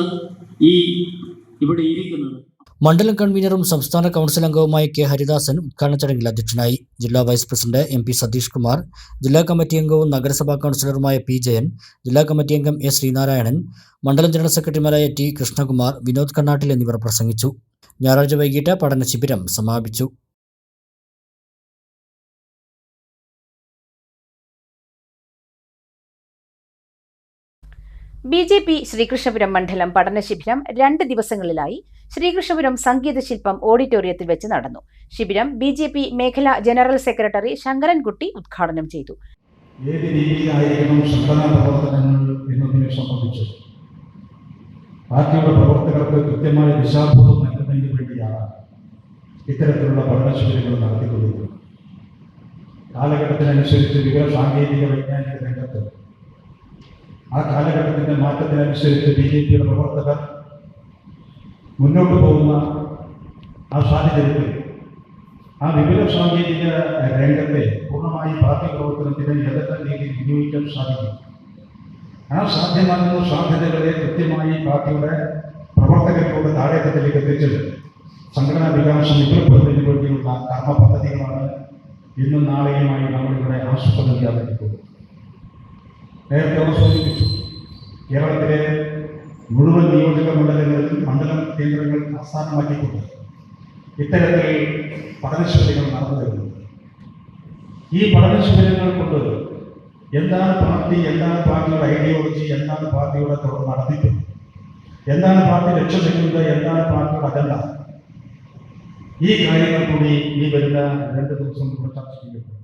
ഇവിടെ ഇരിക്കുന്നത്. മണ്ഡലം കൺവീനറും സംസ്ഥാന കൗൺസിൽ അംഗവുമായ കെ ഹരിദാസൻ ഉദ്ഘാടന ചടങ്ങിൽ അധ്യക്ഷനായി. ജില്ലാ vice president MP Satheesh Kumar, ജില്ലാ കമ്മിറ്റി അംഗവും നഗരസഭാ കൗൺസിലറുമായ P ജയൻ, ജില്ലാ കമ്മിറ്റി അംഗം A ശ്രീനാരായണൻ, മണ്ഡലം ജനറൽ സെക്രട്ടറിമാരായ T കൃഷ്ണകുമാർ, വിനോദ് കണ്ണാട്ടിൽ എന്നിവർ പ്രസംഗിച്ചു. ഞായറാഴ്ച വൈകിട്ട് പഠന ശിബിരം സമാപിച്ചു. BJP ശ്രീകൃഷ്ണപുരം മണ്ഡലം പഠനശിബിരം 2 ദിവസങ്ങളിലായി ശ്രീകൃഷ്ണപുരം സംഗീതശില്പം ഓഡിറ്റോറിയത്തിൽ വെച്ച് നടന്നു. ശിബിരം BJP മേഖലാ ജനറൽ സെക്രട്ടറി ശങ്കരൻകുട്ടി ഉദ്ഘാടനം ചെയ്തു. ഏത് രീതിയിലായിരിക്കണം സംഘടനാ പ്രവർത്തനങ്ങൾ എന്നതിനെ സംബന്ധിച്ച് പാർട്ടിയുടെ പ്രവർത്തകർക്ക് കൃത്യമായ ദിശാബോധം നൽകുന്നതിന് വേണ്ടിയാണ് ഇത്തരത്തിലുള്ള പഠനശിബിരങ്ങൾ നടത്തിക്കൊണ്ടിരിക്കുന്നത്. കാലഘട്ടത്തിനനുസരിച്ച് വിവര സാങ്കേതിക വൈജ്ഞാനിക രംഗത്ത് ആ കാലഘട്ടത്തിൻ്റെ മാറ്റത്തിനനുസരിച്ച് BJPയുടെ പ്രവർത്തകർ മുന്നോട്ട് പോകുന്ന ആ സാഹചര്യത്തിൽ ആ വിവര സാങ്കേതിക രംഗത്തെ പൂർണ്ണമായി പാർട്ടി പ്രവർത്തനത്തിന് ഏതെല്ലാം രീതിയിൽ വിനിയോഗിക്കാൻ സാധിക്കും. ആ സാധ്യമാകുന്ന സാധ്യതകളെ കൃത്യമായി പാർട്ടിയുടെ പ്രവർത്തകരിലൂടെ താഴേത്തട്ടിലേക്ക് എത്തിച്ച് സംഘടനാ വികാസം വിപുലപ്പെടുന്നതിന് വേണ്ടിയുള്ള കർമ്മ പദ്ധതികളാണ് ഇന്നും നാളെയുമായി നമ്മളിവിടെ ആസൂത്രണം ചെയ്യാതിരിക്കുന്നത്. നേരത്തെ സൂചിപ്പിച്ചു, കേരളത്തിലെ മുഴുവൻ നിയോജക മണ്ഡലങ്ങളിൽ മണ്ഡലം കേന്ദ്രങ്ങൾ ആസ്ഥാനമാക്കിക്കൊണ്ട് ഇത്തരത്തിൽ പഠനശിബിരങ്ങൾ നടന്നു വരുന്നു. ഈ പഠനശിബിരങ്ങൾ കൊണ്ട് എന്താണ് പാർട്ടി, എന്താണ് പാർട്ടിയുടെ ഐഡിയോളജി, എന്താണ് പാർട്ടിയുടെ തുടർ നടത്തിപ്പ്, എന്താണ് പാർട്ടി ലക്ഷ്യം വെക്കുന്നത്, എന്താണ് പാർട്ടിയുടെ അജണ്ട, ഈ കാര്യങ്ങൾ കൂടി ഈ വരുന്ന 2 ദിവസം കൂടെ ചർച്ച ചെയ്യപ്പെടും.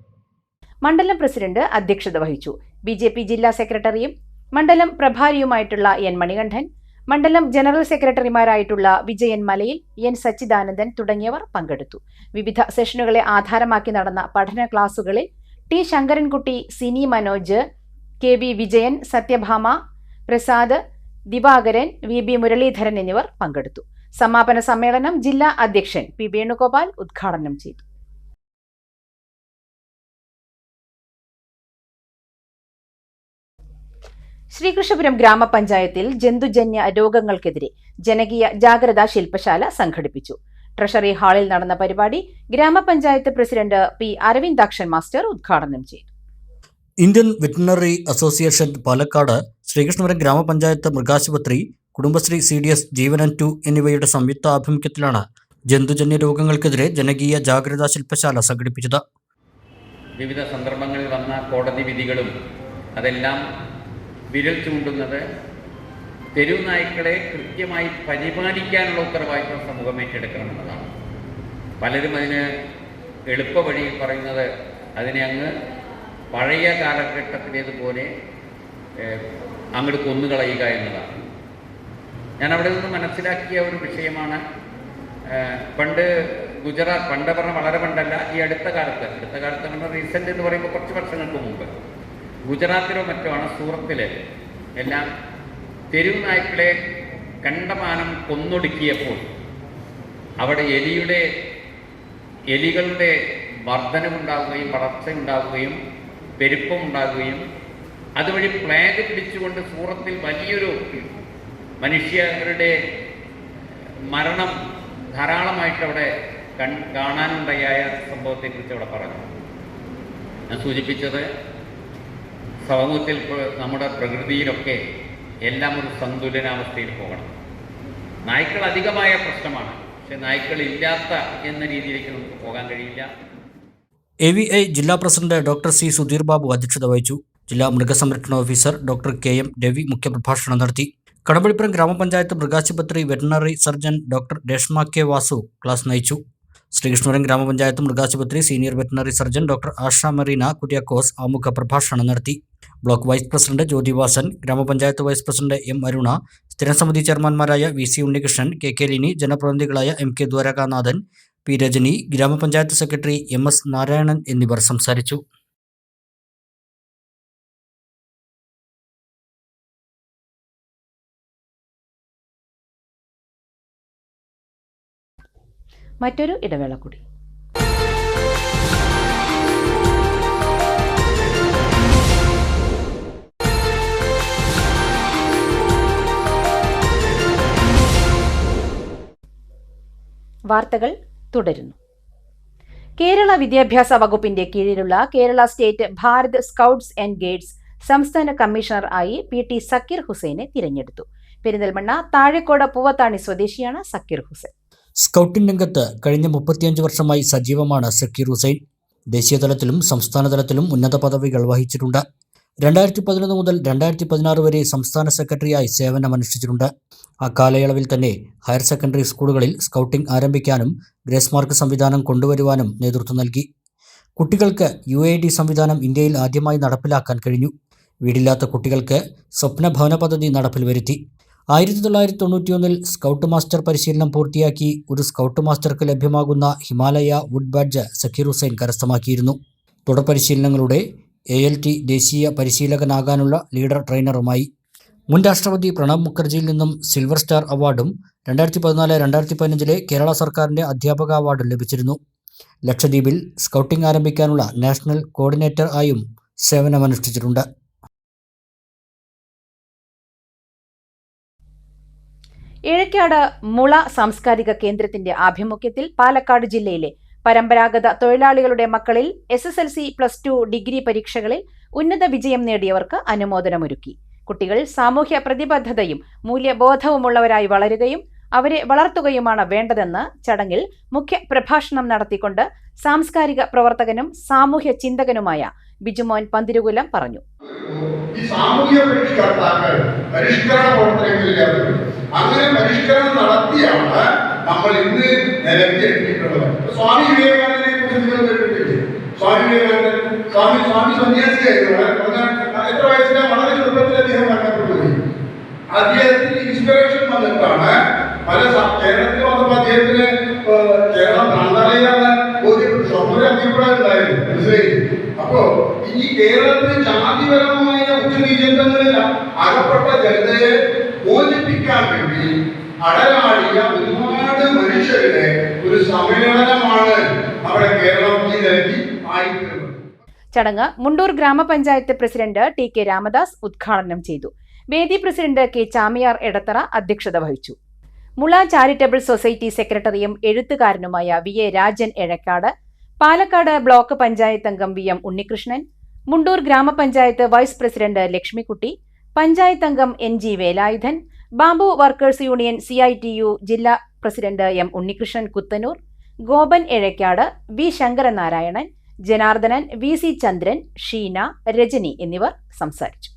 മണ്ഡലം പ്രസിഡന്റ് അധ്യക്ഷത വഹിച്ചു. BJP ജില്ലാ സെക്രട്ടറിയും മണ്ഡലം പ്രഭാരിയുമായിട്ടുള്ള N മണികണ്ഠൻ, മണ്ഡലം ജനറൽ സെക്രട്ടറിമാരായിട്ടുള്ള വിജയൻ മലയിൽ, N സച്ചിദാനന്ദൻ തുടങ്ങിയവർ പങ്കെടുത്തു. വിവിധ സെഷനുകളെ ആധാരമാക്കി നടന്ന പഠന ക്ലാസുകളിൽ T Sankarankutty, Sini Manoj, KB Vijayan, Satyabhama, Prasad, Divakaran, VB Muraleedharan എന്നിവർ പങ്കെടുത്തു. സമാപന സമ്മേളനം ജില്ലാ അധ്യക്ഷൻ P വേണുഗോപാൽ ഉദ്ഘാടനം ചെയ്തു. ശ്രീകൃഷ്ണപുരം ഗ്രാമപഞ്ചായത്തിൽ ജന്തുജന്യ രോഗങ്ങൾക്കെതിരെ ജനകീയ ജാഗ്രതാ ശില്പശാല സംഘടിപ്പിച്ചു. ട്രഷറി ഹാളിൽ നടന്ന പരിപാടി ഗ്രാമപഞ്ചായത്ത് പ്രസിഡന്റ് P അരവിന്ദാക്ഷൻ മാസ്റ്റർ ഉദ്ഘാടനം ചെയ്തു. Indian veterinary association Palakkad, Sreekrishnapuram grama panchayat മൃഗാശുപത്രി, Kudumbashree CDS ജീവൻ & 2 എന്നിവയുടെ സംയുക്ത ആഭിമുഖ്യത്തിലാണ് ജന്തുജന്യ രോഗങ്ങൾക്കെതിരെ ജനകീയ ജാഗ്രതാ ശില്പശാല സംഘടിപ്പിച്ചത്. വിവിധ സന്ദർഭങ്ങളിൽ വന്ന കോടതി വിധികളും അതെല്ലാം വിരൽ ചൂണ്ടുന്നത് തെരുവ് നായ്ക്കളെ കൃത്യമായി പരിപാലിക്കാനുള്ള ഉത്തരവാദിത്വം സമൂഹം ഏറ്റെടുക്കണമെന്നതാണ്. പലരും അതിന് എളുപ്പ വഴിയിൽ പറയുന്നത് അതിനെ അങ്ങ് പഴയ കാലഘട്ടത്തിലേതുപോലെ അങ്ങോട്ട് കൊന്നുകളയുക എന്നതാണ്. ഞാൻ അവിടെ നിന്ന് മനസ്സിലാക്കിയ ഒരു വിഷയമാണ്, പണ്ട് ഗുജറാത്ത്, പണ്ട് പറഞ്ഞ വളരെ പണ്ടല്ല, ഈ അടുത്ത കാലത്ത് പറഞ്ഞാൽ റീസെൻ്റ് എന്ന് പറയുമ്പോൾ കുറച്ച് വർഷങ്ങൾക്ക് മുമ്പ് ഗുജറാത്തിലോ മറ്റോ ആണ്, സൂറത്തിൽ എല്ലാം തെരുവ് നായ്ക്കളെ കണ്ടമാനം കൊന്നൊടുക്കിയപ്പോൾ അവിടെ എലികളുടെ വർധനമുണ്ടാവുകയും വളർച്ചയുണ്ടാവുകയും പെരുപ്പമുണ്ടാകുകയും അതുവഴി പ്ലേഗ് പിടിച്ചുകൊണ്ട് സൂറത്തിൽ വലിയൊരു മനുഷ്യരുടെ മരണം ധാരാളമായിട്ട് അവിടെ കാണാനുണ്ടായ സംഭവത്തെക്കുറിച്ച് അവിടെ പറഞ്ഞു. ഞാൻ സൂചിപ്പിച്ചത് സമൂഹത്തിൽ നമ്മുടെ പ്രകൃതിയിലൊക്കെ എല്ലാം ഒരു സന്തുലനാവസ്ഥയിൽ പോകണം. നായ്ക്കൾ അധികമായ പ്രശ്നമാണ്, പക്ഷെ നായ്ക്കൾ ഇല്ലാത്ത എന്ന രീതിയിലേക്ക് നമുക്ക് പോകാൻ കഴിയില്ല. AVI ജില്ലാ president doctor C. Sudheer Babu അധ്യക്ഷത വഹിച്ചു. ജില്ലാ മൃഗസംരക്ഷണ ഓഫീസർ ഡോക്ടർ KM രവി മുഖ്യപ്രഭാഷണം നടത്തി. കടമ്പഴിപ്പുറം ഗ്രാമപഞ്ചായത്ത് മൃഗാശുപത്രി veterinary surgeon doctor Reshma K. Vasu class നയിച്ചു. ശ്രീകൃഷ്ണപുരം ഗ്രാമപഞ്ചായത്ത് മൃഗാശുപത്രി senior veterinary surgeon doctor Asha Marina Kuriakose ആമുഖ പ്രഭാഷണം നടത്തി. Block vice president Jyothi Vasan, grama panchayat vice president M. Aruna, സ്ഥിരം സമിതി ചെയർമാൻമാരായ VC Unnikrishnan, KK Lini, ജനപ്രതിനിധികളായ MK Dwarakanathan, P. Rajani, ഗ്രാമപഞ്ചായത്ത് സെക്രട്ടറി MS. നാരായണൻ എന്നിവർ സംസാരിച്ചു. മറ്റൊരു ഇടവേള കൂടി. വാർത്തകൾ തുടരുന്നു. കേരള വിദ്യാഭ്യാസ വകുപ്പിന്റെ കീഴിലുള്ള Kerala state Bharat scouts and guides സംസ്ഥാന കമ്മീഷണർ ആയി PT സക്കീർ ഹുസൈനെ തിരഞ്ഞെടുത്തു. പെരിന്തൽമണ്ണ താഴെക്കോട് പൂവത്താണി സ്വദേശിയാണ് സക്കീർ ഹുസൈൻ. സ്കൗട്ടിംഗ് രംഗത്ത് കഴിഞ്ഞ 35 വർഷമായി സജീവമാണ് സക്കീർ ഹുസൈൻ. ദേശീയ തലത്തിലും സംസ്ഥാന തലത്തിലും ഉന്നത പദവികൾ വഹിച്ചിട്ടുണ്ട്. 2011 മുതൽ 2016 വരെ സംസ്ഥാന സെക്രട്ടറിയായി സേവനമനുഷ്ഠിച്ചിട്ടുണ്ട്. ആ കാലയളവിൽ തന്നെ ഹയർ സെക്കൻഡറി സ്കൂളുകളിൽ സ്കൗട്ടിംഗ് ആരംഭിക്കാനും ഗ്രേസ് മാർക്ക് സംവിധാനം കൊണ്ടുവരുവാനും നേതൃത്വം നൽകി. കുട്ടികൾക്ക് UAD സംവിധാനം ഇന്ത്യയിൽ ആദ്യമായി നടപ്പിലാക്കാൻ കഴിഞ്ഞു. വീടില്ലാത്ത കുട്ടികൾക്ക് സ്വപ്ന ഭവന പദ്ധതി നടപ്പിൽ വരുത്തി. 1991 സ്കൗട്ട് മാസ്റ്റർ പരിശീലനം പൂർത്തിയാക്കി ഒരു സ്കൗട്ട് മാസ്റ്റർക്ക് ലഭ്യമാകുന്ന ഹിമാലയ വുഡ് ബാഡ്ജ് സക്കീർ ഹുസൈൻ കരസ്ഥമാക്കിയിരുന്നു. തുടർ പരിശീലനങ്ങളുടെ ALT ദേശീയ പരിശീലകനാകാനുള്ള ലീഡർ ട്രെയിനറുമായി. മുൻ രാഷ്ട്രപതി പ്രണബ് മുഖർജിയിൽ നിന്നും സിൽവർ സ്റ്റാർ അവാർഡും 2014-2015 കേരള സർക്കാരിൻ്റെ അധ്യാപക അവാർഡും ലഭിച്ചിരുന്നു. ലക്ഷദ്വീപിൽ സ്കൗട്ടിംഗ് ആരംഭിക്കാനുള്ള നാഷണൽ കോർഡിനേറ്റർ ആയും സേവനമനുഷ്ഠിച്ചിട്ടുണ്ട്. ഏഴക്കാട് മുള സാംസ്കാരിക കേന്ദ്രത്തിന്റെ ആഭിമുഖ്യത്തിൽ പാലക്കാട് ജില്ലയിലെ പരമ്പരാഗത തൊഴിലാളികളുടെ മക്കളിൽ SSLC, +2, ഡിഗ്രി പരീക്ഷകളിൽ ഉന്നത വിജയം നേടിയവർക്ക് അനുമോദനമൊരുക്കി. കുട്ടികൾ സാമൂഹ്യ പ്രതിബദ്ധതയും മൂല്യബോധവുമുള്ളവരായി വളരുകയും അവരെ വളർത്തുകയുമാണ് വേണ്ടതെന്ന് ചടങ്ങിൽ മുഖ്യ പ്രഭാഷണം നടത്തിക്കൊണ്ട് സാംസ്കാരിക പ്രവർത്തകനും സാമൂഹ്യ ചിന്തകനുമായ ബിജുമോൻ പന്തിരുകുലം പറഞ്ഞു. ഈ സാമൂഹ്യ പരിഷ്കർത്താക്കൾ പരിഷ്കരണ പ്രവർത്തനങ്ങളിൽ അങ്ങനെ പരിഷ്കരണം നടത്തിയാണ് നമ്മൾ ഇന്ന് നിലവിലെത്തിയിട്ടുള്ളത്. സ്വാമി വിവേകാനന്ദനെ കുറിച്ച് നിങ്ങൾ കേട്ടിട്ടില്ലേ? സ്വാമി വിവേകാനന്ദൻ സ്വാമി സന്യാസിയായിരുന്നു. എത്ര വയസ്സിലെ വളരെ ചെറുപ്പത്തിൽ അദ്ദേഹം മരണപ്പെട്ടുപോയി. അദ്ദേഹത്തിന് ഇൻസ്പിറേഷൻ വന്നിട്ടാണ് പല കേരളത്തിൽ വന്നപ്പോൾ അദ്ദേഹത്തിന് കേരളം ഭ്രാന്താലയാണ് സ്വപ്നം അഭിപ്രായമുണ്ടായിരുന്നു. മനസ്സിലായി? അപ്പോ ഈ കേരളത്തിൽ ജാതിപരമായ ഉച്ചനീചത്വങ്ങളിൽ അകപ്പെട്ട ജനതയെ മോചിപ്പിക്കാൻ വേണ്ടി അടരാടിയ ഒരുപാട് മനുഷ്യരുടെ ഒരു സമ്മേളനമാണ് അവിടെ കേരളം ഈ നിലയ്ക്ക് ആയിട്ടുള്ളത്. ചടങ്ങ് മുണ്ടൂർ ഗ്രാമപഞ്ചായത്ത് പ്രസിഡന്റ് TK രാമദാസ് ഉദ്ഘാടനം ചെയ്തു. വേദി പ്രസിഡന്റ് K. ചാമിയാർ എടത്തറ അധ്യക്ഷത വഹിച്ചു. മുള ചാരിറ്റബിൾ സൊസൈറ്റി സെക്രട്ടറിയും എഴുത്തുകാരനുമായ VA രാജൻ ഏഴക്കാട്, പാലക്കാട് ബ്ലോക്ക് പഞ്ചായത്ത് അംഗം VM ഉണ്ണികൃഷ്ണൻ, മുണ്ടൂർ ഗ്രാമപഞ്ചായത്ത് വൈസ് പ്രസിഡന്റ് ലക്ഷ്മിക്കുട്ടി, പഞ്ചായത്ത് അംഗം NG Velayudhan, bamboo workers union CITU ജില്ലാ president M. Unnikrishnan Kuthanur, Gopan Ezhakkad, V. Sankaranarayanan, Janardhanan, VC ചന്ദ്രൻ, ഷീന, രജനി എന്നിവർ സംസാരിച്ചു.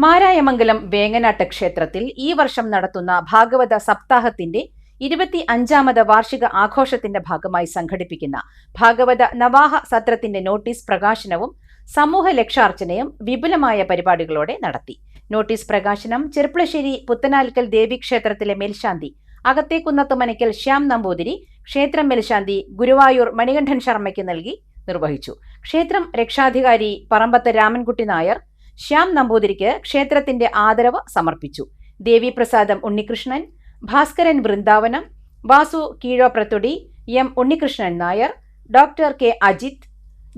മാരായമംഗലം വേങ്ങനാട്ട് ക്ഷേത്രത്തിൽ ഈ വർഷം നടത്തുന്ന ഭാഗവത സപ്താഹത്തിന്റെ 25ാമത് വാർഷിക ആഘോഷത്തിന്റെ ഭാഗമായി സംഘടിപ്പിക്കുന്ന ഭാഗവത നവാഹ സത്രത്തിന്റെ നോട്ടീസ് പ്രകാശനവും സമൂഹ ലക്ഷാർച്ചനയും വിപുലമായ പരിപാടികളോടെ നടത്തി. നോട്ടീസ് പ്രകാശനം ചെർപ്പുളശ്ശേരി പുത്തനാൽക്കൽ ദേവീക്ഷേത്രത്തിലെ മേൽശാന്തി അകത്തേക്കുന്നത്ത് മനയ്ക്കൽ ശ്യാം നമ്പൂതിരി, ക്ഷേത്രം മേൽശാന്തി ഗുരുവായൂർ മണികണ്ഠൻ ശർമ്മയ്ക്ക് നൽകി നിർവഹിച്ചു. ക്ഷേത്രം രക്ഷാധികാരി പറമ്പത്ത് രാമൻകുട്ടി നായർ ശ്യാം നമ്പൂതിരിക്ക് ക്ഷേത്രത്തിന്റെ ആദരവ് സമർപ്പിച്ചു. Deviprasadam Unnikrishnan, Bhaskaran Vrindavanam, Vasu Keezhoprathodi, M. Unnikrishnan Nair, doctor K. Ajith,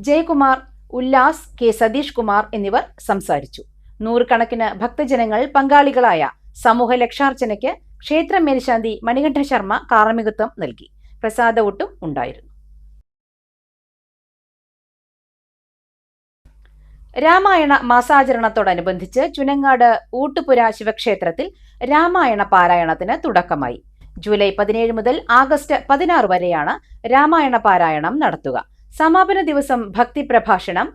Jayakumar, Ullas, K. Satheesh Kumar എന്നിവർ സംസാരിച്ചു. നൂറുകണക്കിന് ഭക്തജനങ്ങൾ പങ്കാളികളായ സമൂഹ ലക്ഷാർച്ചനയ്ക്ക് ക്ഷേത്ര മേൽശാന്തി മണികണ്ഠ ശർമ്മ കാർമ്മികത്വം നൽകി. പ്രസാദ ഊട്ടും ഉണ്ടായിരുന്നു. രാമായണ മാസാചരണത്തോടനുബന്ധിച്ച് ചുനങ്ങാട് ഊട്ടുപുര ശിവക്ഷേത്രത്തിൽ രാമായണ പാരായണത്തിന് തുടക്കമായി. ജൂലൈ 17 മുതൽ ആഗസ്റ്റ് 16 വരെയാണ് രാമായണ പാരായണം നടത്തുക. സമാപന ദിവസം ഭക്തി പ്രഭാഷണം,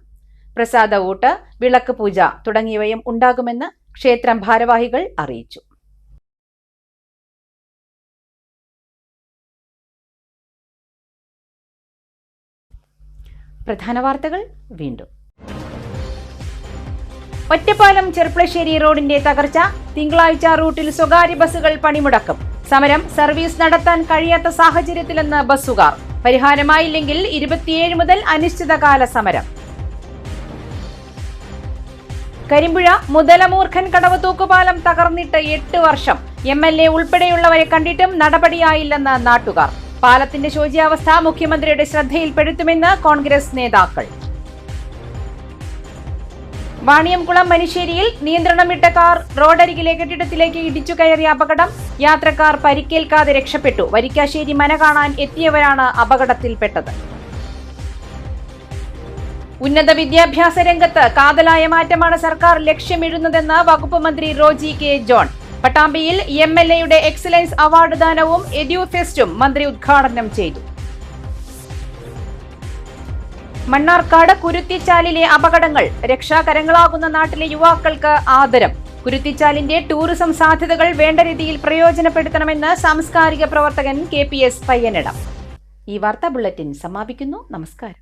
പ്രസാദ ഊട്ട്, വിളക്ക് പൂജ തുടങ്ങിയവയും ഉണ്ടാകുമെന്ന് ക്ഷേത്രം ഭാരവാഹികൾ അറിയിച്ചു. പ്രധാന വാർത്തകൾ വീണ്ടും. ഒറ്റപ്പാലം ചെർപ്പളശ്ശേരി റോഡിന്റെ തകർച്ച, തിങ്കളാഴ്ച റൂട്ടിൽ സ്വകാര്യ ബസ്സുകൾ പണിമുടക്കും. സമരം സർവീസ് നടത്താൻ കഴിയാത്ത സാഹചര്യത്തിലെന്ന് ബസ്സുകാർ. പരിഹാരമായില്ലെങ്കിൽ 27 മുതൽ അനിശ്ചിതകാല സമരം. കരിമ്പുഴ മുതലമൂർഖൻ കടവ് തൂക്കുപാലം തകർന്നിട്ട് 8 വർഷം. MLA ഉൾപ്പെടെയുള്ളവരെ കണ്ടിട്ടും നടപടിയായില്ലെന്ന് നാട്ടുകാർ. പാലത്തിന്റെ ശോച്യാവസ്ഥ മുഖ്യമന്ത്രിയുടെ ശ്രദ്ധയിൽപ്പെടുത്തുമെന്ന് കോൺഗ്രസ് നേതാക്കൾ. വാണിയംകുളം മനുശ്ശേരിയിൽ നിയന്ത്രണം വിട്ട കാർ റോഡരികിലെ കെട്ടിടത്തിലേക്ക് ഇടിച്ചു കയറിയ അപകടം. യാത്രക്കാർ പരിക്കേൽക്കാതെ രക്ഷപ്പെട്ടു. വരിക്കാശ്ശേരി മന കാണാൻ എത്തിയവരാണ് അപകടത്തിൽപ്പെട്ടത്. ഉന്നത വിദ്യാഭ്യാസ രംഗത്ത് കാതലായ മാറ്റമാണ് സർക്കാർ ലക്ഷ്യമിടുന്നതെന്ന് വകുപ്പ് മന്ത്രി റോജി കെ ജോൺ. പട്ടാമ്പിയിൽ MLAയുടെ എക്സലൻസ് അവാർഡ് ദാനവും എഡ്യൂഫെസ്റ്റും മന്ത്രി ഉദ്ഘാടനം ചെയ്തു. മണ്ണാർക്കാട് കുരുത്തിച്ചാലിലെ അപകടങ്ങൾ, രക്ഷാകരങ്ങളാകുന്ന നാട്ടിലെ യുവാക്കൾക്ക് ആദരം. കുരുത്തിച്ചാലിന്റെ ടൂറിസം സാധ്യതകൾ വേണ്ട രീതിയിൽ പ്രയോജനപ്പെടുത്തണമെന്ന് സാംസ്കാരിക പ്രവർത്തകൻ KPS പയ്യനിടം. ഈ വാർത്താ ബുള്ളറ്റിൻ സമാപിക്കുന്നു. നമസ്കാരം.